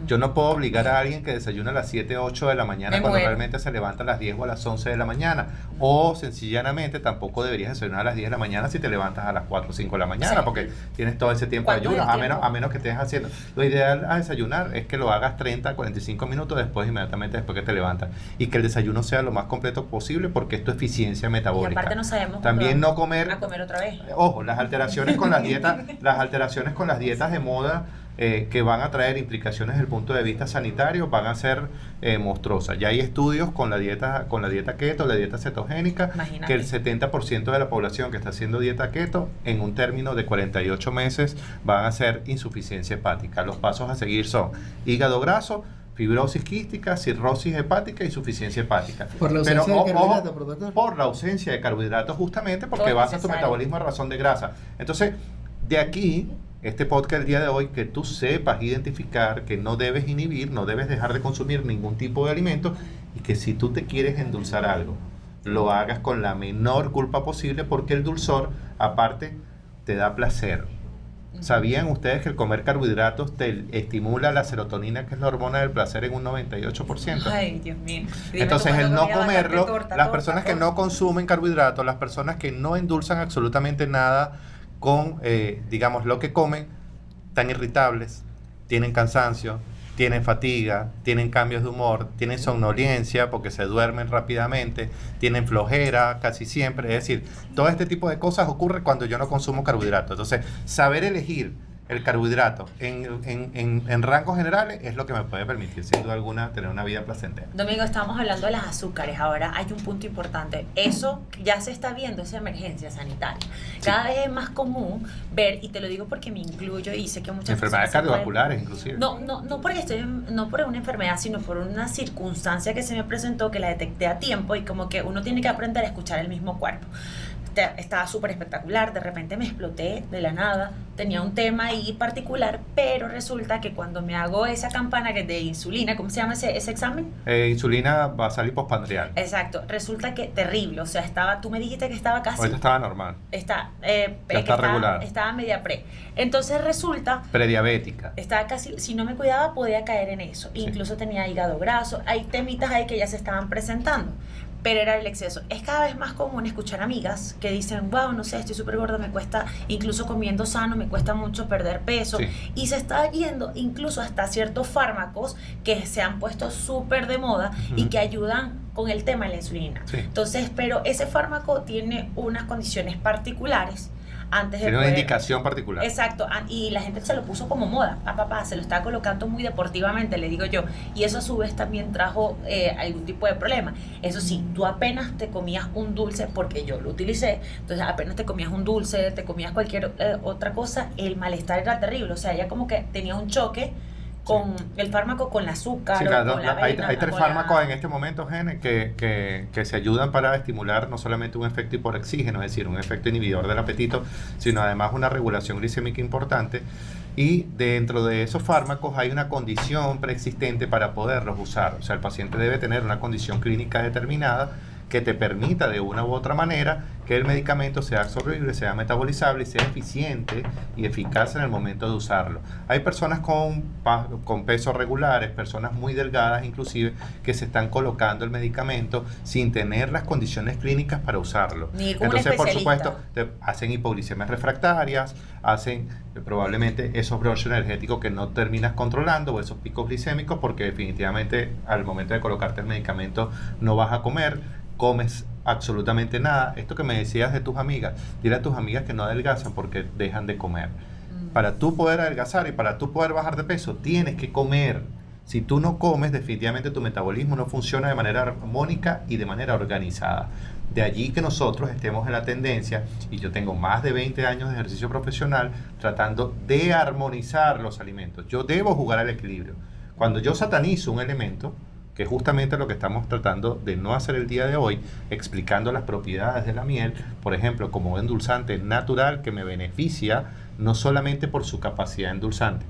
Yo no puedo obligar a alguien que desayuna a las 7, 8 de la mañana cuando realmente se levanta a las 10 o a las 11 de la mañana. O sencillamente tampoco deberías desayunar a las 10 de la mañana si te levantas a las 4 o 5 de la mañana, porque tienes todo ese tiempo de ayuno, a menos que estés haciendo. Lo ideal a desayunar es que lo hagas 30, 45 minutos inmediatamente después que te levantas. Y que el desayuno sea lo más completo posible porque es tu eficiencia metabólica. Y aparte no sabemos también no comer otra vez. Ojo, las alteraciones con las dietas de moda que van a traer implicaciones desde el punto de vista sanitario van a ser monstruosas. Ya hay estudios con la dieta keto, la dieta cetogénica. Imagínate. Que el 70% de la población que está haciendo dieta keto en un término de 48 meses van a ser insuficiencia hepática. Los pasos a seguir son hígado graso, fibrosis quística, cirrosis hepática y insuficiencia hepática. Por la ausencia de carbohidratos, por la ausencia de carbohidratos, justamente porque basas tu metabolismo a razón de grasa. Entonces, de aquí, este podcast el día de hoy, que tú sepas identificar que no debes inhibir, no debes dejar de consumir ningún tipo de alimento y que si tú te quieres endulzar algo, lo hagas con la menor culpa posible porque el dulzor, aparte, te da placer. ¿Sabían ustedes que el comer carbohidratos te estimula la serotonina, que es la hormona del placer, en un 98%? Ay, Dios mío. Entonces, el no comerlo, las personas que no consumen carbohidratos, las personas que no endulzan absolutamente nada con, digamos, lo que comen, están irritables, tienen cansancio, tienen fatiga, tienen cambios de humor, tienen somnolencia porque se duermen rápidamente, tienen flojera casi siempre. Es decir, todo este tipo de cosas ocurre cuando yo no consumo carbohidratos. Entonces, saber elegir el carbohidrato en rangos generales es lo que me puede permitir, sin duda alguna, tener una vida placentera. Domingo, estábamos hablando de las azúcares. Ahora hay un punto importante. Eso ya se está viendo, esa emergencia sanitaria. Cada vez es más común ver, y te lo digo porque me incluyo y sé que muchas enfermedades cardiovasculares, inclusive. No porque no por una enfermedad, sino por una circunstancia que se me presentó, que la detecté a tiempo, y como que uno tiene que aprender a escuchar el mismo cuerpo. Estaba súper espectacular, de repente me exploté de la nada, tenía un tema ahí particular, pero resulta que cuando me hago esa campana que es de insulina, ¿cómo se llama ese examen? Insulina basal hipospandrial. Exacto, resulta que terrible, o sea, tú me dijiste que estaba casi... Ahorita estaba normal. Está regular. Estaba media pre. Entonces resulta... Prediabética. Estaba casi, si no me cuidaba podía caer en eso, sí. Incluso tenía hígado graso, hay temitas ahí que ya se estaban presentando. Pero era el exceso. Es cada vez más común escuchar amigas que dicen, wow, no sé, estoy súper gorda, me cuesta, incluso comiendo sano, me cuesta mucho perder peso. Sí. Y se está yendo incluso hasta ciertos fármacos que se han puesto súper de moda y que ayudan con el tema de la insulina. Sí. Entonces, pero ese fármaco tiene unas condiciones particulares. Tiene una indicación particular. Exacto, y la gente se lo puso como moda. Papá, se lo está colocando muy deportivamente, le digo yo. Y eso a su vez también trajo algún tipo de problema. Eso sí, tú apenas te comías un dulce, porque yo lo utilicé, entonces apenas te comías un dulce, te comías cualquier otra cosa, el malestar era terrible. O sea, ya como que tenía un choque con el fármaco, con el azúcar, Sí, o claro, con la hay avena, 3 con la- fármacos en este momento, Gene, que se ayudan para estimular no solamente un efecto hiporexígeno, es decir, un efecto inhibidor del apetito, sino además una regulación glicémica importante. Y dentro de esos fármacos hay una condición preexistente para poderlos usar. O sea, el paciente debe tener una condición clínica determinada que te permita de una u otra manera que el medicamento sea absorbible, sea metabolizable y sea eficiente y eficaz en el momento de usarlo. Hay personas con pesos regulares, personas muy delgadas inclusive, que se están colocando el medicamento sin tener las condiciones clínicas para usarlo. Ni con un Entonces, por especialista. supuesto, hacen hipoglicemias refractarias, hacen probablemente esos broches energéticos que no terminas controlando o esos picos glicémicos porque definitivamente al momento de colocarte el medicamento no vas a comes absolutamente nada. Esto que me decías de tus amigas, dile a tus amigas que no adelgazan porque dejan de comer. Para tú poder adelgazar y para tú poder bajar de peso, tienes que comer. Si tú no comes, definitivamente tu metabolismo no funciona de manera armónica y de manera organizada. De allí que nosotros estemos en la tendencia, y yo tengo más de 20 años de ejercicio profesional tratando de armonizar los alimentos. Yo debo jugar al equilibrio. Cuando yo satanizo un elemento, que es justamente lo que estamos tratando de no hacer el día de hoy, explicando las propiedades de la miel, por ejemplo, como endulzante natural que me beneficia no solamente por su capacidad endulzante.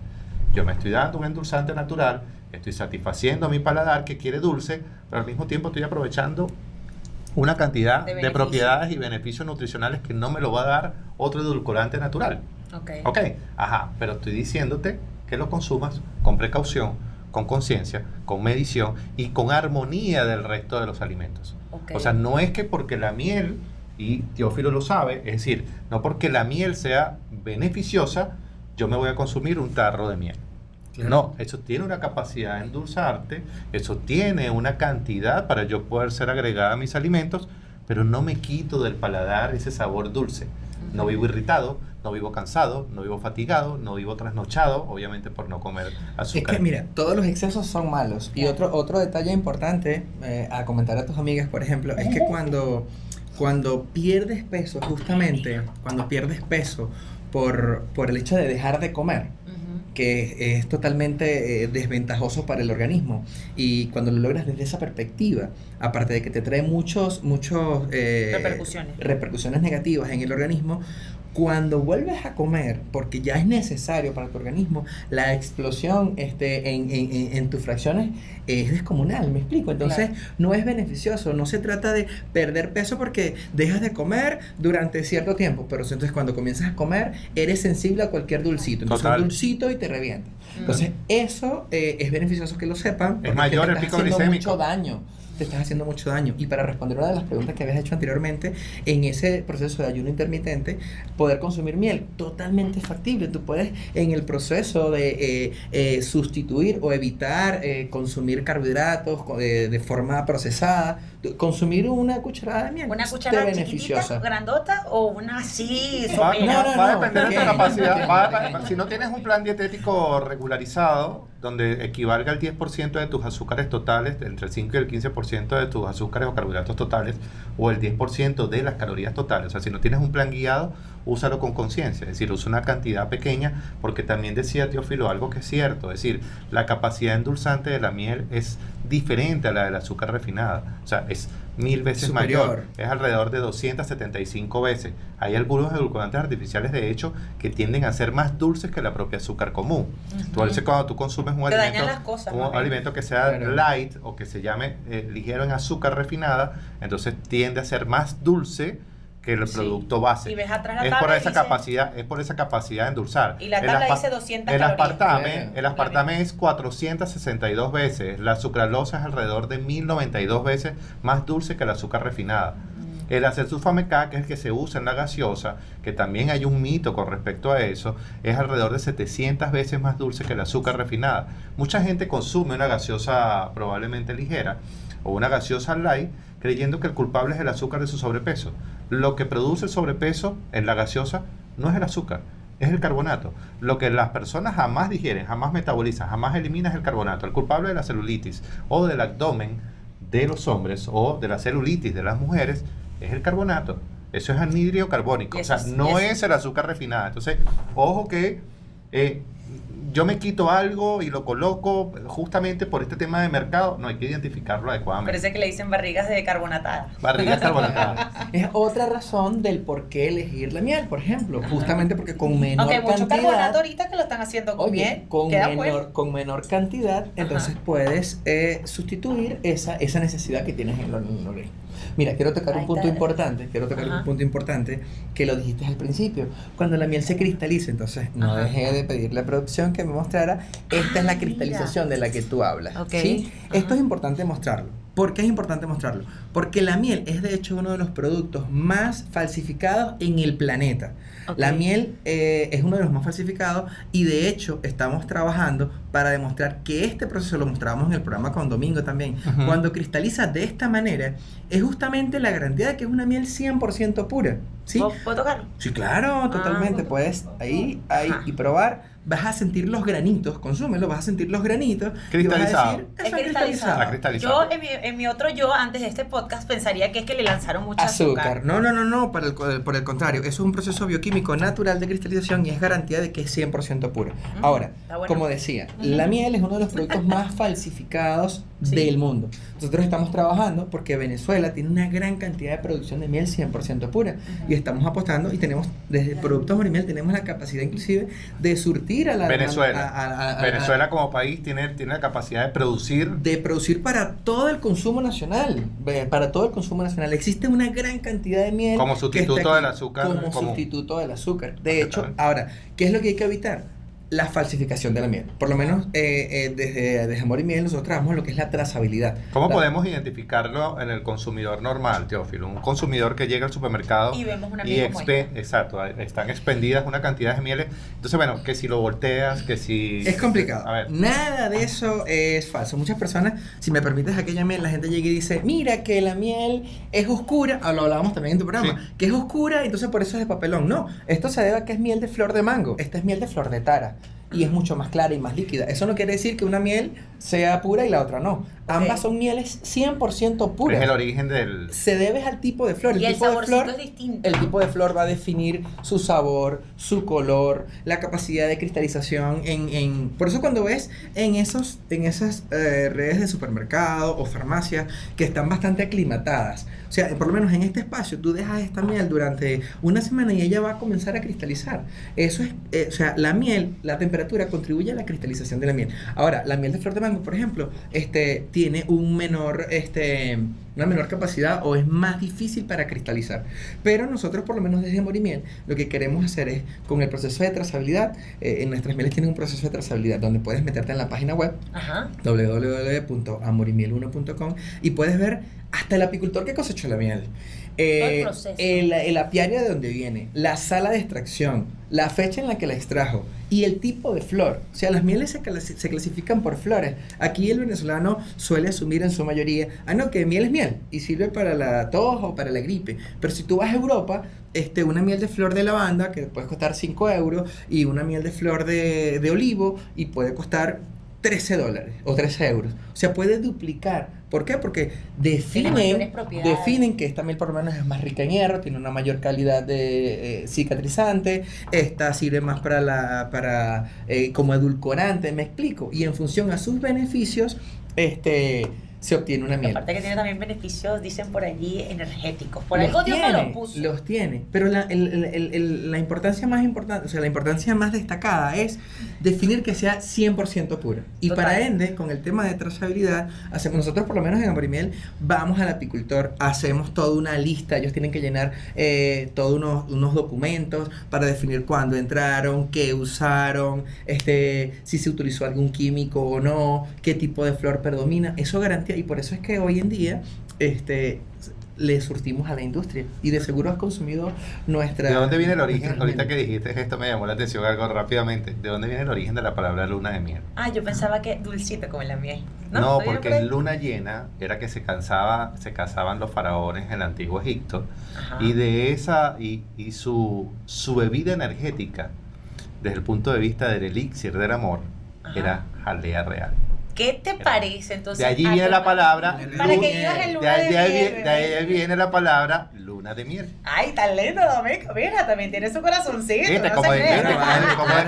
Yo me estoy dando un endulzante natural, estoy satisfaciendo a mi paladar que quiere dulce, pero al mismo tiempo estoy aprovechando una cantidad de propiedades y beneficios nutricionales que no me lo va a dar otro edulcorante natural. Ok, ajá, pero estoy diciéndote que lo consumas con precaución, con conciencia, con medición y con armonía del resto de los alimentos. O sea, no es que porque la miel, y Teófilo lo sabe, es decir, no porque la miel sea beneficiosa, yo me voy a consumir un tarro de miel. Claro. No, eso tiene una capacidad de endulzarte, eso tiene una cantidad para yo poder ser agregada a mis alimentos, pero no me quito del paladar ese sabor dulce. No vivo irritado, no vivo cansado, no vivo fatigado, no vivo trasnochado, obviamente por no comer azúcar. Es que mira, todos los excesos son malos. Y otro detalle importante a comentar a tus amigas, por ejemplo, es que cuando pierdes peso, justamente, cuando pierdes peso por el hecho de dejar de comer, que es totalmente desventajoso para el organismo, y cuando lo logras desde esa perspectiva, aparte de que te trae muchos repercusiones negativas en el organismo, cuando vuelves a comer, porque ya es necesario para tu organismo, la explosión en tus fracciones es descomunal, ¿me explico? Entonces, claro, no es beneficioso, no se trata de perder peso porque dejas de comer durante cierto tiempo, pero entonces cuando comienzas a comer, eres sensible a cualquier dulcito, entonces un dulcito y te revienta. Entonces, eso es beneficioso que lo sepan, es mayor el pico glicémico. Mucho daño. Te estás haciendo mucho daño. Y para responder una de las preguntas que habías hecho anteriormente, en ese proceso de ayuno intermitente, poder consumir miel, totalmente factible. Tú puedes, en el proceso de sustituir o evitar consumir carbohidratos de forma procesada, consumir una cucharada de miel. ¿Una cucharada beneficiosa, grandota o una así va a sopera? depender de tu capacidad. Si no tienes un plan dietético regularizado, donde equivalga al 10% de tus azúcares totales, entre el 5 y el 15% de tus azúcares o carbohidratos totales, o el 10% de las calorías totales. O sea, si no tienes un plan guiado, úsalo con conciencia, es decir, usa una cantidad pequeña, porque también decía Teófilo algo que es cierto, es decir, la capacidad endulzante de la miel es diferente a la del azúcar refinada, o sea, es 1000 veces superior, mayor, es alrededor de 275 veces. Hay algunos edulcorantes artificiales, de hecho, que tienden a ser más dulces que la propia azúcar común. Tú a veces cuando tú consumes un alimento que sea light o que se llame ligero en azúcar refinada, entonces tiende a ser más dulce que el producto base. Y ves atrás la es tabla por esa capacidad de endulzar. Y la tabla dice 200 calorías. El aspartame es 462 veces, la sucralosa es alrededor de 1092 veces más dulce que el azúcar refinada. El acesulfame K, que es el que se usa en la gaseosa, que también hay un mito con respecto a eso, es alrededor de 700 veces más dulce que el azúcar refinada. Mucha gente consume una gaseosa probablemente ligera o una gaseosa light creyendo que el culpable es el azúcar de su sobrepeso. Lo que produce el sobrepeso en la gaseosa no es el azúcar, es el carbonato. Lo que las personas jamás digieren, jamás metabolizan, jamás eliminan es el carbonato. El culpable de la celulitis o del abdomen de los hombres o de la celulitis de las mujeres es el carbonato. Eso es anhidrio carbónico, o sea, no es el azúcar refinada. Entonces, ojo que yo me quito algo y lo coloco justamente por este tema de mercado, no hay que identificarlo adecuadamente. Parece que le dicen barrigas de carbonatadas. Barrigas carbonatadas. Es otra razón del por qué elegir la miel, por ejemplo, justamente porque con menor Aunque hay mucho cantidad, carbonato ahorita que lo están haciendo con miel. con menor cantidad, entonces puedes sustituir esa necesidad que tienes en el organismo. Mira, quiero tocar un punto importante, que lo dijiste al principio. Cuando la miel se cristaliza, entonces no dejé de pedirle a producción que me mostrara, esta es la cristalización de la que tú hablas. ¿Sí? Esto es importante mostrarlo. ¿Por qué es importante mostrarlo? Porque la miel es de hecho uno de los productos más falsificados en el planeta. La miel es uno de los más falsificados y de hecho estamos trabajando para demostrar que este proceso, lo mostrábamos en el programa con Domingo también, cuando cristaliza de esta manera, es justamente la garantía de que es una miel 100% pura. ¿Sí? ¿Puedo tocarlo? Sí, claro, totalmente. Puedes ahí y probar. Vas a sentir los granitos, consúmelo, vas a sentir los granitos. Cristalizado. Y vas a decir, está cristalizado. Está cristalizado. Yo, en mi otro yo, antes de este podcast, pensaría que es que le lanzaron mucha azúcar. No, por el contrario, eso es un proceso bioquímico natural de cristalización y es garantía de que es 100% pura. Ahora, como decía, la miel es uno de los productos más falsificados del mundo. Nosotros estamos trabajando porque Venezuela tiene una gran cantidad de producción de miel 100% pura y estamos apostando y tenemos, desde Productos Morimiel, tenemos la capacidad inclusive de surtir a la Venezuela. Venezuela como país tiene la capacidad de producir para todo el consumo nacional. Existe una gran cantidad de miel como sustituto del azúcar. Sustituto del azúcar. De hecho, ahora, ¿qué es lo que hay que evitar? La falsificación de la miel. Por lo menos desde Amor y Miel nosotros trabajamos lo que es la trazabilidad. ¿Cómo podemos identificarlo en el consumidor normal, Teófilo? Un consumidor que llega al supermercado y vemos una miel exacto, están expendidas una cantidad de mieles. Entonces, bueno, que si lo volteas, que si... Es complicado. A ver. Nada de eso es falso. Muchas personas, si me permites aquella miel, la gente llega y dice, mira que la miel es oscura, lo hablábamos también en tu programa, que es oscura, entonces por eso es de papelón. No, esto se debe a que es miel de flor de mango. Esta es miel de flor de tara. Y es mucho más clara y más líquida. Eso no quiere decir que una miel sea pura y la otra no. Ambas son mieles 100% puras. Es el origen del... Se debe al tipo de flor. Y el saborcito es distinto. El tipo de flor va a definir su sabor, su color, la capacidad de cristalización. Por eso cuando ves en esas redes de supermercado o farmacias que están bastante aclimatadas, o sea, por lo menos en este espacio, tú dejas esta miel durante una semana y ella va a comenzar a cristalizar. Eso es, o sea, la miel, la temperatura contribuye a la cristalización de la miel. Ahora, la miel de flor de mango, por ejemplo, tiene una menor capacidad o es más difícil para cristalizar. Pero nosotros, por lo menos desde Amor y Miel, lo que queremos hacer es, con el proceso de trazabilidad, en nuestras mieles tienen un proceso de trazabilidad donde puedes meterte en la página web www.amorimiel1.com y puedes ver hasta el apicultor que cosechó la miel. El apiario de donde viene, la sala de extracción, la fecha en la que la extrajo y el tipo de flor. O sea, las mieles se clasifican por flores. Aquí el venezolano suele asumir en su mayoría, que miel es miel y sirve para la tos o para la gripe. Pero si tú vas a Europa, una miel de flor de lavanda que puede costar 5 euros y una miel de flor de olivo y puede costar $13 o 13 euros. O sea, puede duplicar. ¿Por qué? Porque definen que esta miel por lo menos es más rica en hierro, tiene una mayor calidad de cicatrizante, esta sirve más para como edulcorante, me explico. Y en función a sus beneficios, se obtiene una miel. Aparte que tiene también beneficios, dicen por allí, energéticos. Por algo Dios me los puso. Los tiene, pero la importancia más importante, o sea, la importancia más destacada es definir que sea 100% pura. Y para ende, con el tema de trazabilidad, nosotros por lo menos en Amor y Miel, vamos al apicultor, hacemos toda una lista, ellos tienen que llenar todos unos documentos para definir cuándo entraron, qué usaron, si se utilizó algún químico o no, qué tipo de flor predomina, eso garantía. Y por eso es que hoy en día le surtimos a la industria y de seguro has consumido nuestra... ¿De dónde viene el origen? Ahorita que dijiste esto me llamó la atención algo rápidamente. ¿De dónde viene el origen de la palabra luna de miel? Yo pensaba que dulcito como la miel. No, porque en luna llena era que se casaban los faraones en el antiguo Egipto. Y de esa y su bebida energética desde el punto de vista del elixir del amor era jalea real. ¿Qué te parece entonces? De allí viene la palabra para que vivas en luna de miel. De ahí viene la palabra luna luna de miel. Ay, tan lindo, Domingo. Mira, también tiene su corazoncito. Viste, no como, se cree.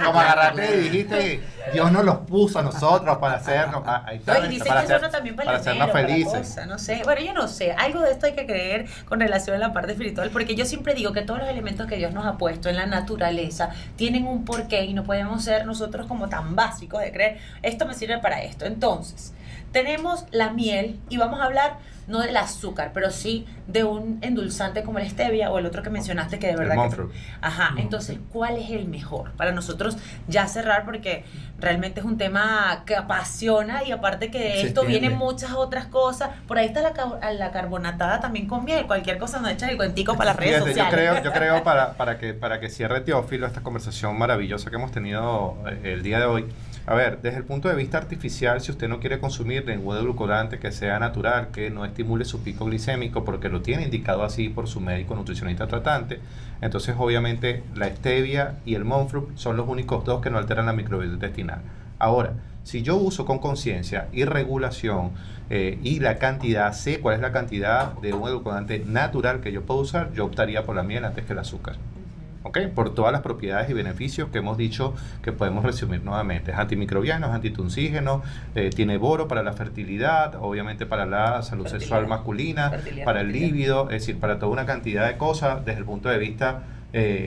como agarraste y dijiste, Dios nos los puso a nosotros para hacernos, ahí está, No, y dicen para que es bueno también para el hacernos dinero, felices. para cosas, no sé. Bueno, yo no sé. Algo de esto hay que creer con relación a la parte espiritual, porque yo siempre digo que todos los elementos que Dios nos ha puesto en la naturaleza tienen un porqué y no podemos ser nosotros como tan básicos de creer, esto me sirve para esto. Entonces, tenemos la miel y vamos a hablar no del azúcar, pero sí de un endulzante como el stevia o el otro que mencionaste que de verdad El monk fruit. Ajá, entonces, ¿cuál es el mejor? Para nosotros ya cerrar porque realmente es un tema que apasiona y aparte que de Se esto entiende. vienen muchas otras cosas. Por ahí está la carbonatada también con miel, cualquier cosa nos echas el cuentico para las redes Fíjate, sociales. yo creo para que cierre Teófilo esta conversación maravillosa que hemos tenido el día de hoy. A ver, desde el punto de vista artificial, si usted no quiere consumir ningún edulcorante que sea natural, que no estimule su pico glicémico, porque lo tiene indicado así por su médico nutricionista tratante, entonces obviamente la stevia y el monk fruit son los únicos dos que no alteran la microbiota intestinal. Ahora, si yo uso con conciencia y regulación y la cantidad, sé cuál es la cantidad de un edulcorante natural que yo puedo usar, yo optaría por la miel antes que el azúcar. ¿Ok? Por todas las propiedades y beneficios que hemos dicho que podemos resumir nuevamente. Es antimicrobiano, es antituncígeno, tiene boro para la fertilidad, obviamente para la salud sexual masculina, para el líbido, es decir, para toda una cantidad de cosas desde el punto de vista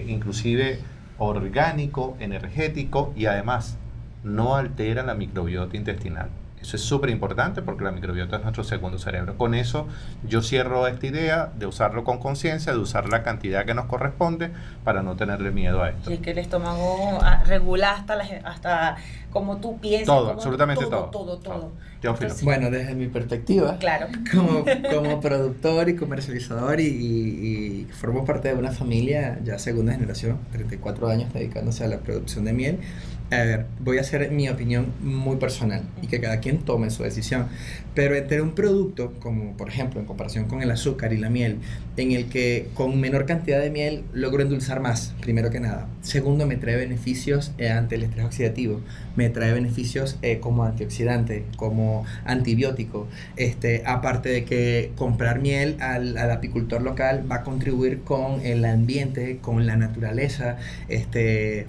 inclusive orgánico, energético y además no altera la microbiota intestinal. Eso es súper importante porque la microbiota es nuestro segundo cerebro. Con eso yo cierro esta idea de usarlo con conciencia, de usar la cantidad que nos corresponde para no tenerle miedo a esto. Y es que el estómago regula hasta como tú piensas. Todo, como absolutamente todo. Todo. Teófilo. Entonces, Bueno, desde mi perspectiva, claro. como productor y comercializador y formo parte de una familia ya segunda generación, 34 años dedicándose a la producción de miel. A ver, voy a hacer mi opinión muy personal y que cada quien tome su decisión, pero entre un producto como por ejemplo en comparación con el azúcar y la miel, en el que con menor cantidad de miel logro endulzar más, primero que nada. Segundo, me trae beneficios ante el estrés oxidativo, me trae beneficios como antioxidante, como antibiótico, aparte de que comprar miel al apicultor local va a contribuir con el ambiente, con la naturaleza,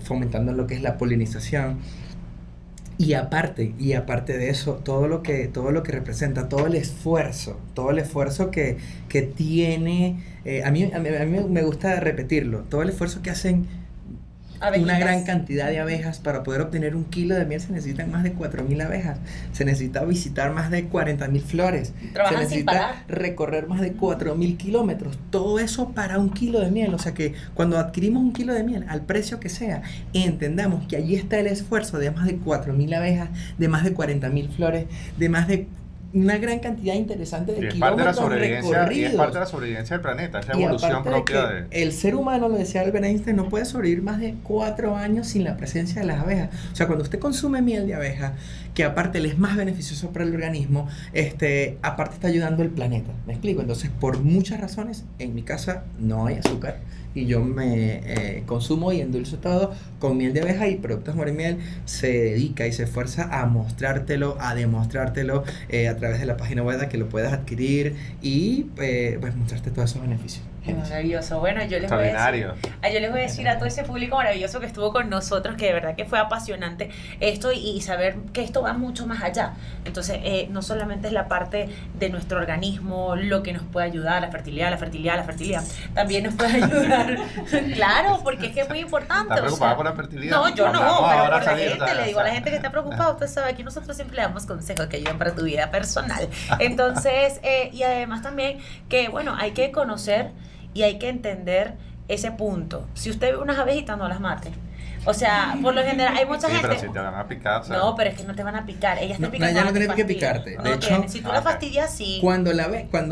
fomentando lo que es la polinización. Y aparte de eso, todo lo que representa, todo el esfuerzo que tiene, a mí me gusta repetirlo, todo el esfuerzo que hacen Abejitas. una gran cantidad de abejas. Para poder obtener 1 kilo de miel se necesitan más de 4.000 abejas, se necesita visitar más de 40.000 flores, Trabajan se sin necesita parar. recorrer más de 4.000 kilómetros, todo eso para 1 kilo de miel. O sea que cuando adquirimos 1 kilo de miel, al precio que sea, entendamos que allí está el esfuerzo de más de 4.000 abejas, de más de 40.000 flores, de más de una gran cantidad interesante de Y es parte de la kilómetros sobrevivencia, y es recorridos. parte de la sobrevivencia del planeta, es la Y evolución aparte propia de que el ser humano, lo decía Albert Einstein, no puede sobrevivir más de 4 años sin la presencia de las abejas. O sea, cuando usted consume miel de abeja, que aparte le es más beneficioso para el organismo, aparte está ayudando al planeta. ¿Me explico? Entonces, por muchas razones, en mi casa no hay azúcar y yo me consumo y endulzo todo con miel de abeja, y Productos Morimiel se dedica y se esfuerza a mostrártelo, a demostrártelo a través de la página web, a que lo puedas adquirir y pues mostrarte todos esos beneficios. Maravilloso. Bueno, yo les voy a decir a todo ese público maravilloso que estuvo con nosotros, que de verdad que fue apasionante esto y saber que esto va mucho más allá. Entonces, no solamente es la parte de nuestro organismo, lo que nos puede ayudar, la fertilidad, también nos puede ayudar. Claro, porque es que es muy importante. ¿Estás preocupada por la fertilidad? No, yo no, Vamos pero ahora por la salir, gente, le digo a la gente que está preocupada, usted sabe, aquí nosotros siempre le damos consejos que ayudan para tu vida personal. Entonces, y además también que, bueno, hay que conocer y hay que entender ese punto. Si usted ve unas abejitas, no las mate. O sea, por lo general, hay mucha Sí, gente... pero si te van a picar, o sea, No, pero es que no te van a picar. Ellas te No, pican ya cuando no tienen te que fastidian. picarte. No De hecho, tienen. Si tú la ok. fastidias, sí. Cuando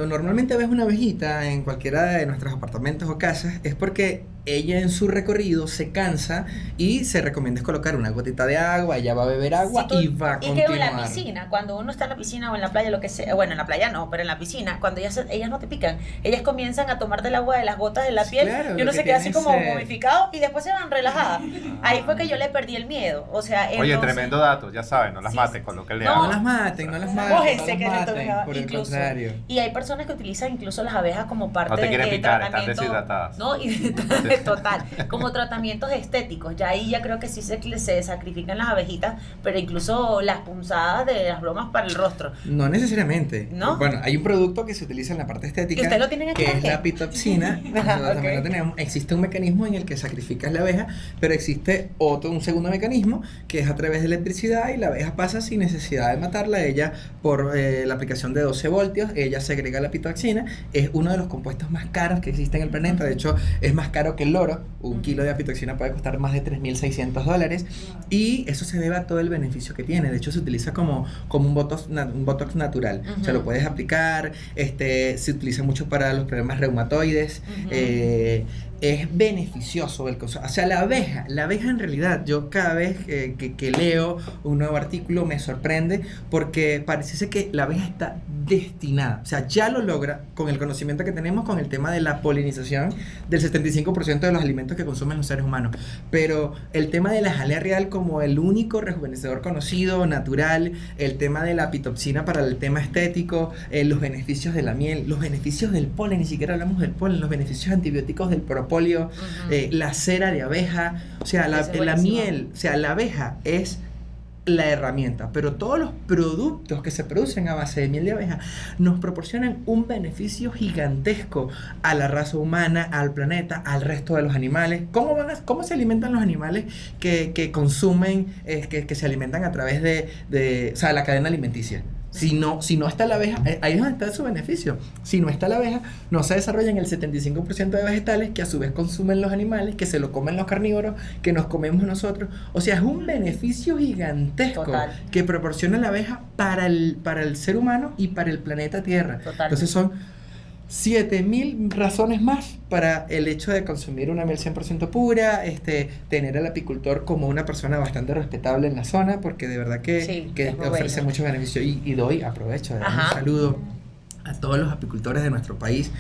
normalmente ves una abejita en cualquiera de nuestros apartamentos o casas, es porque ella en su recorrido se cansa y se recomienda es colocar una gotita de agua, ella va a beber agua y va a continuar. Y que en la piscina, cuando uno está en la piscina o en la playa, lo que sea, bueno, en la playa no, pero en la piscina, cuando ellas no te pican, ellas comienzan a tomar del agua de las gotas de la piel, claro, y uno se queda así como momificado y después se van relajadas. Ahí fue que yo le perdí el miedo, o sea, Oye, entonces, tremendo dato, ya saben, no las maten con lo que le hagan. No las maten, no las maten, Mójense, que no las se maten, toca, por el incluso. contrario. Y hay personas que utilizan incluso las abejas como parte No te quieren de picar, están tratamiento, deshidratadas. ¿no? Y total, como tratamientos estéticos. Ya ahí ya creo que sí se sacrifican las abejitas, pero incluso las punzadas de las bromas para el rostro. No necesariamente. ¿No? Bueno, hay un producto que se utiliza en la parte estética. ¿Y usted lo tienen aquí que es también? la pitopsina. Nosotros también lo tenemos. Existe un mecanismo en el que sacrificas la abeja, pero existe un segundo mecanismo que es a través de electricidad y la abeja pasa sin necesidad de matarla. Ella, por la aplicación de 12 voltios, ella segrega la pitopsina. Es uno de los compuestos más caros que existe en el planeta. De hecho, es más caro que el oro. Un kilo de apitoxina puede costar más de $3,600 y eso se debe a todo el beneficio que tiene. De hecho, se utiliza como un botox natural. O sea, lo puedes aplicar, se utiliza mucho para los problemas reumatoides. Es beneficioso el consumo. O sea, la abeja en realidad, yo cada vez que leo un nuevo artículo me sorprende porque parece que la abeja está destinada, o sea, ya lo logra con el conocimiento que tenemos con el tema de la polinización del 75% de los alimentos que consumen los seres humanos, pero el tema de la jalea real como el único rejuvenecedor conocido, natural, el tema de la pitopsina para el tema estético, los beneficios de la miel, los beneficios del polen, ni siquiera hablamos del polen, los beneficios antibióticos del propóleo, la cera de abeja, o sea, la miel, o sea, la abeja es la herramienta, pero todos los productos que se producen a base de miel de abeja nos proporcionan un beneficio gigantesco a la raza humana, al planeta, al resto de los animales. ¿Cómo se alimentan los animales que consumen, que se alimentan a través de o sea, la cadena alimenticia? Si no está la abeja, ahí es donde está su beneficio. Si no está la abeja, no se desarrollan el 75% de vegetales que a su vez consumen los animales, que se lo comen los carnívoros, que nos comemos nosotros. O sea, es un beneficio gigantesco que proporciona la abeja para el ser humano y para el planeta Tierra. Entonces son 7,000 razones más para el hecho de consumir una miel 100% pura, tener al apicultor como una persona bastante respetable en la zona, porque de verdad que ofrece muchos beneficios. Y aprovecho de dar un saludo a todos los apicultores de nuestro país,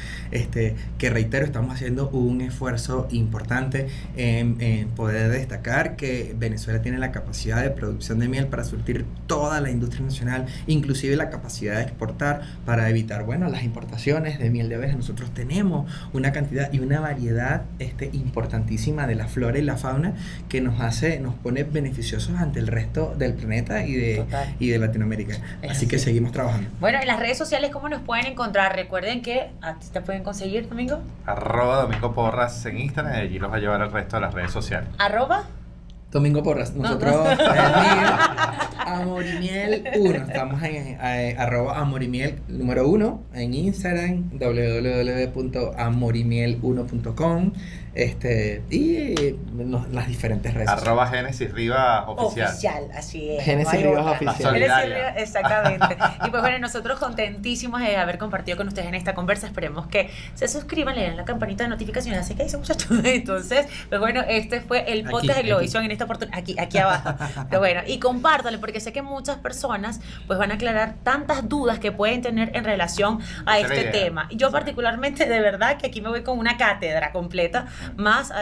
que reitero, estamos haciendo un esfuerzo importante en poder destacar que Venezuela tiene la capacidad de producción de miel para surtir toda la industria nacional, inclusive la capacidad de exportar para evitar, las importaciones de miel de abeja. Nosotros tenemos una cantidad y una variedad importantísima de la flora y la fauna que nos pone beneficiosos ante el resto del planeta y de Latinoamérica. Así que seguimos trabajando. Bueno, en las redes sociales, ¿cómo nos pueden encontrar? Recuerden que te pueden conseguir, Domingo. @Domingo Porras en Instagram, y allí los va a llevar al resto de las redes sociales. Domingo Porras. Nosotros Amorimiel1. Estamos en @Amorimiel número 1 en Instagram, www.amorimiel1.com, y las diferentes redes sociales. @Génesis Rivas oficial. Así es. Génesis Rivas oficial. Exactamente. Y pues bueno, nosotros contentísimos de haber compartido con ustedes en esta conversa. Esperemos que se suscriban, le den la campanita de notificaciones. Así que ahí se muchachos. Entonces, pues bueno, este fue el podcast de Globovisión en esta oportunidad. Aquí abajo. Pero bueno, y compártale, porque sé que muchas personas pues van a aclarar tantas dudas que pueden tener en relación a este tema. Yo particularmente, de verdad, que aquí me voy con una cátedra completa, más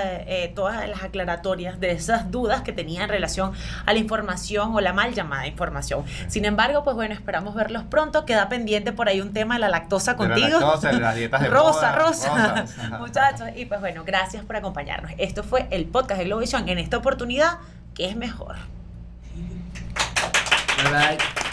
todas las aclaratorias de esas dudas que tenía en relación a la información o la mal llamada información. Sin embargo, pues bueno, esperamos verlos pronto. Queda pendiente por ahí un tema de la lactosa contigo. La lactosa, las dietas de Rosa. Muchachos, y pues bueno, gracias por acompañarnos. Esto fue el podcast de Globovisión en esta oportunidad, que es mejor. Bye bye.